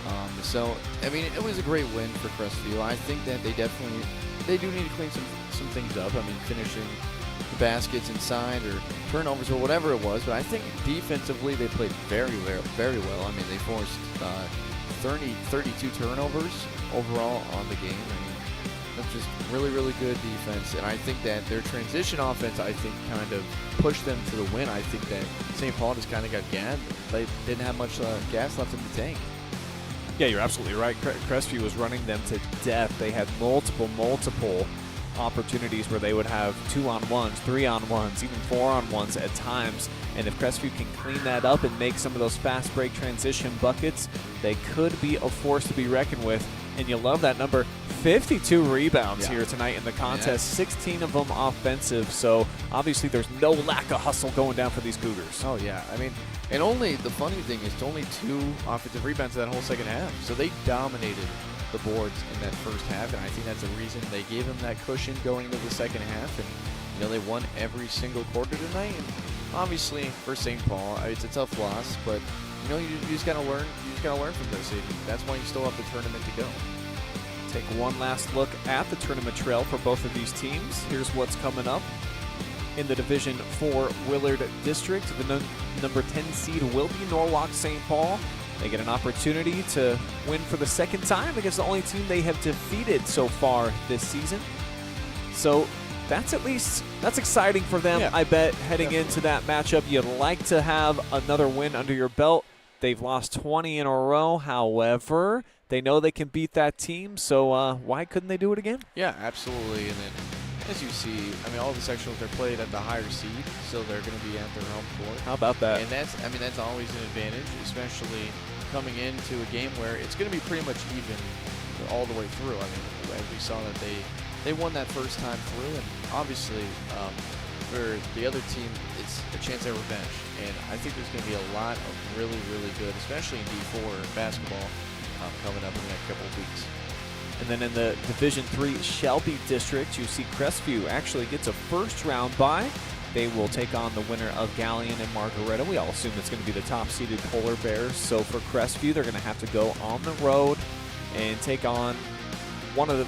It was a great win for Crestview. I think that they do need to clean some things up. Finishing the baskets inside or turnovers or whatever it was. But I think defensively they played very well. They forced 32 turnovers overall on the game. That's just really good defense. And I think that their transition offense, kind of pushed them to the win. I think that St. Paul just kind of got gassed. They didn't have much gas left in the tank. Yeah, you're absolutely right. Crestview was running them to death. They had multiple opportunities where they would have 2-on-1s, 3-on-1s, even 4-on-1s at times. And if Crestview can clean that up and make some of those fast break transition buckets, they could be a force to be reckoned with. And you love that number. 52 rebounds here tonight in the contest, 16 of them offensive. So obviously there's no lack of hustle going down for these Cougars. Oh yeah, and only the funny thing is only 2 offensive rebounds that whole second half. So they dominated the boards in that first half, and I think that's the reason they gave them that cushion going into the second half. And they won every single quarter tonight. And obviously for St. Paul, it's a tough loss, but you just gotta learn. You just gotta learn from this. That's why you still have the tournament to go. Take one last look at the tournament trail for both of these teams. Here's what's coming up. In the Division 4 Willard District, the number 10 seed will be Norwalk St. Paul. They get an opportunity to win for the second time against the only team they have defeated so far this season. So that's exciting for them. Yeah, I bet heading into that matchup, you'd like to have another win under your belt. They've lost 20 in a row. However, they know they can beat that team, so why couldn't they do it again? Yeah, absolutely. And then, as you see, all the sectionals are played at the higher seed, so they're going to be at their home court. How about that? And that's always an advantage, especially coming into a game where it's going to be pretty much even all the way through. As we saw that they won that first time through, and obviously for the other team, it's a chance at revenge. And I think there's going to be a lot of really good, especially in D4 basketball, coming up in the next couple of weeks. And then in the Division 3 Shelby District, you see Crestview actually gets a first-round bye. They will take on the winner of Galleon and Margaretta. We all assume it's going to be the top-seeded Polar Bears. So for Crestview, they're going to have to go on the road and take on one of the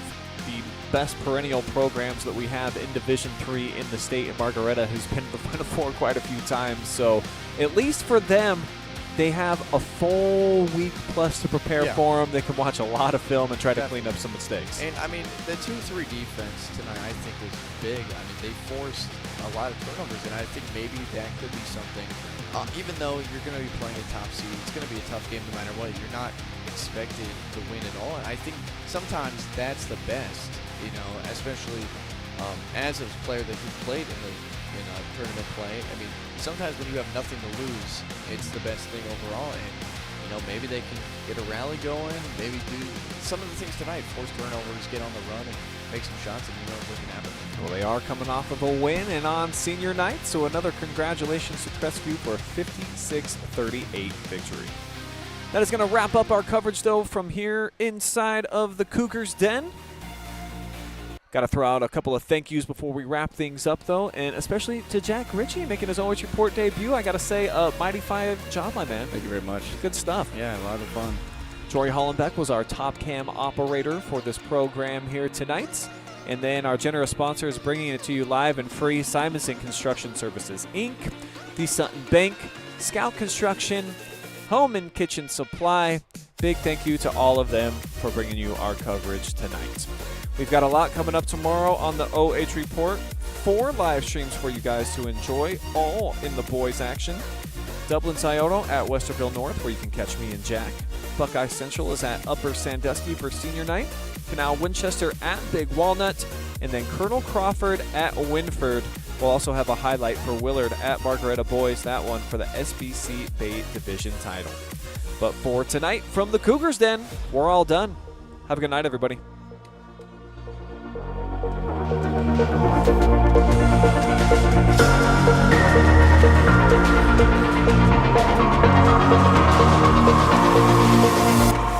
best perennial programs that we have in Division 3 in the state, in Margaretta, who's been to the Final Four quite a few times. So at least for them, they have a full week plus to prepare for them. They can watch a lot of film and try to clean up some mistakes. And the 2-3 defense tonight, I think, was big. They forced a lot of turnovers, and I think maybe that could be something. Even though you're going to be playing a top seed, it's going to be a tough game no matter what. You're not expected to win at all, and I think sometimes that's the best. Especially as a player that who played in tournament play. Sometimes when you have nothing to lose, it's the best thing overall. And maybe they can get a rally going. Maybe do some of the things tonight, force turnovers, get on the run, and make some shots, and what can happen. Well, they are coming off of a win and on senior night, so another congratulations to Crestview for a 56-38 victory. That is going to wrap up our coverage, though, from here inside of the Cougars Den. Got to throw out a couple of thank yous before we wrap things up, though, and especially to Jack Ritchie making his OH Report debut. I got to say, mighty fine job, my man. Thank you very much. Good stuff. Yeah, a lot of fun. Jory Hollenbeck was our top cam operator for this program here tonight. And then our generous sponsor is bringing it to you live and free: Simonson Construction Services, Inc., the Sutton Bank, Scout Construction, Home and Kitchen Supply. Big thank you to all of them for bringing you our coverage tonight. We've got a lot coming up tomorrow on the OH Report. 4 live streams for you guys to enjoy, all in the boys' action. Dublin Scioto at Westerville North, where you can catch me and Jack. Buckeye Central is at Upper Sandusky for senior night. Canal Winchester at Big Walnut. And then Colonel Crawford at Winford. We'll also have a highlight for Willard at Margaretta Boys, that one for the SBC Bay Division title. But for tonight, from the Cougars Den, we're all done. Have a good night, everybody. We'll be right back.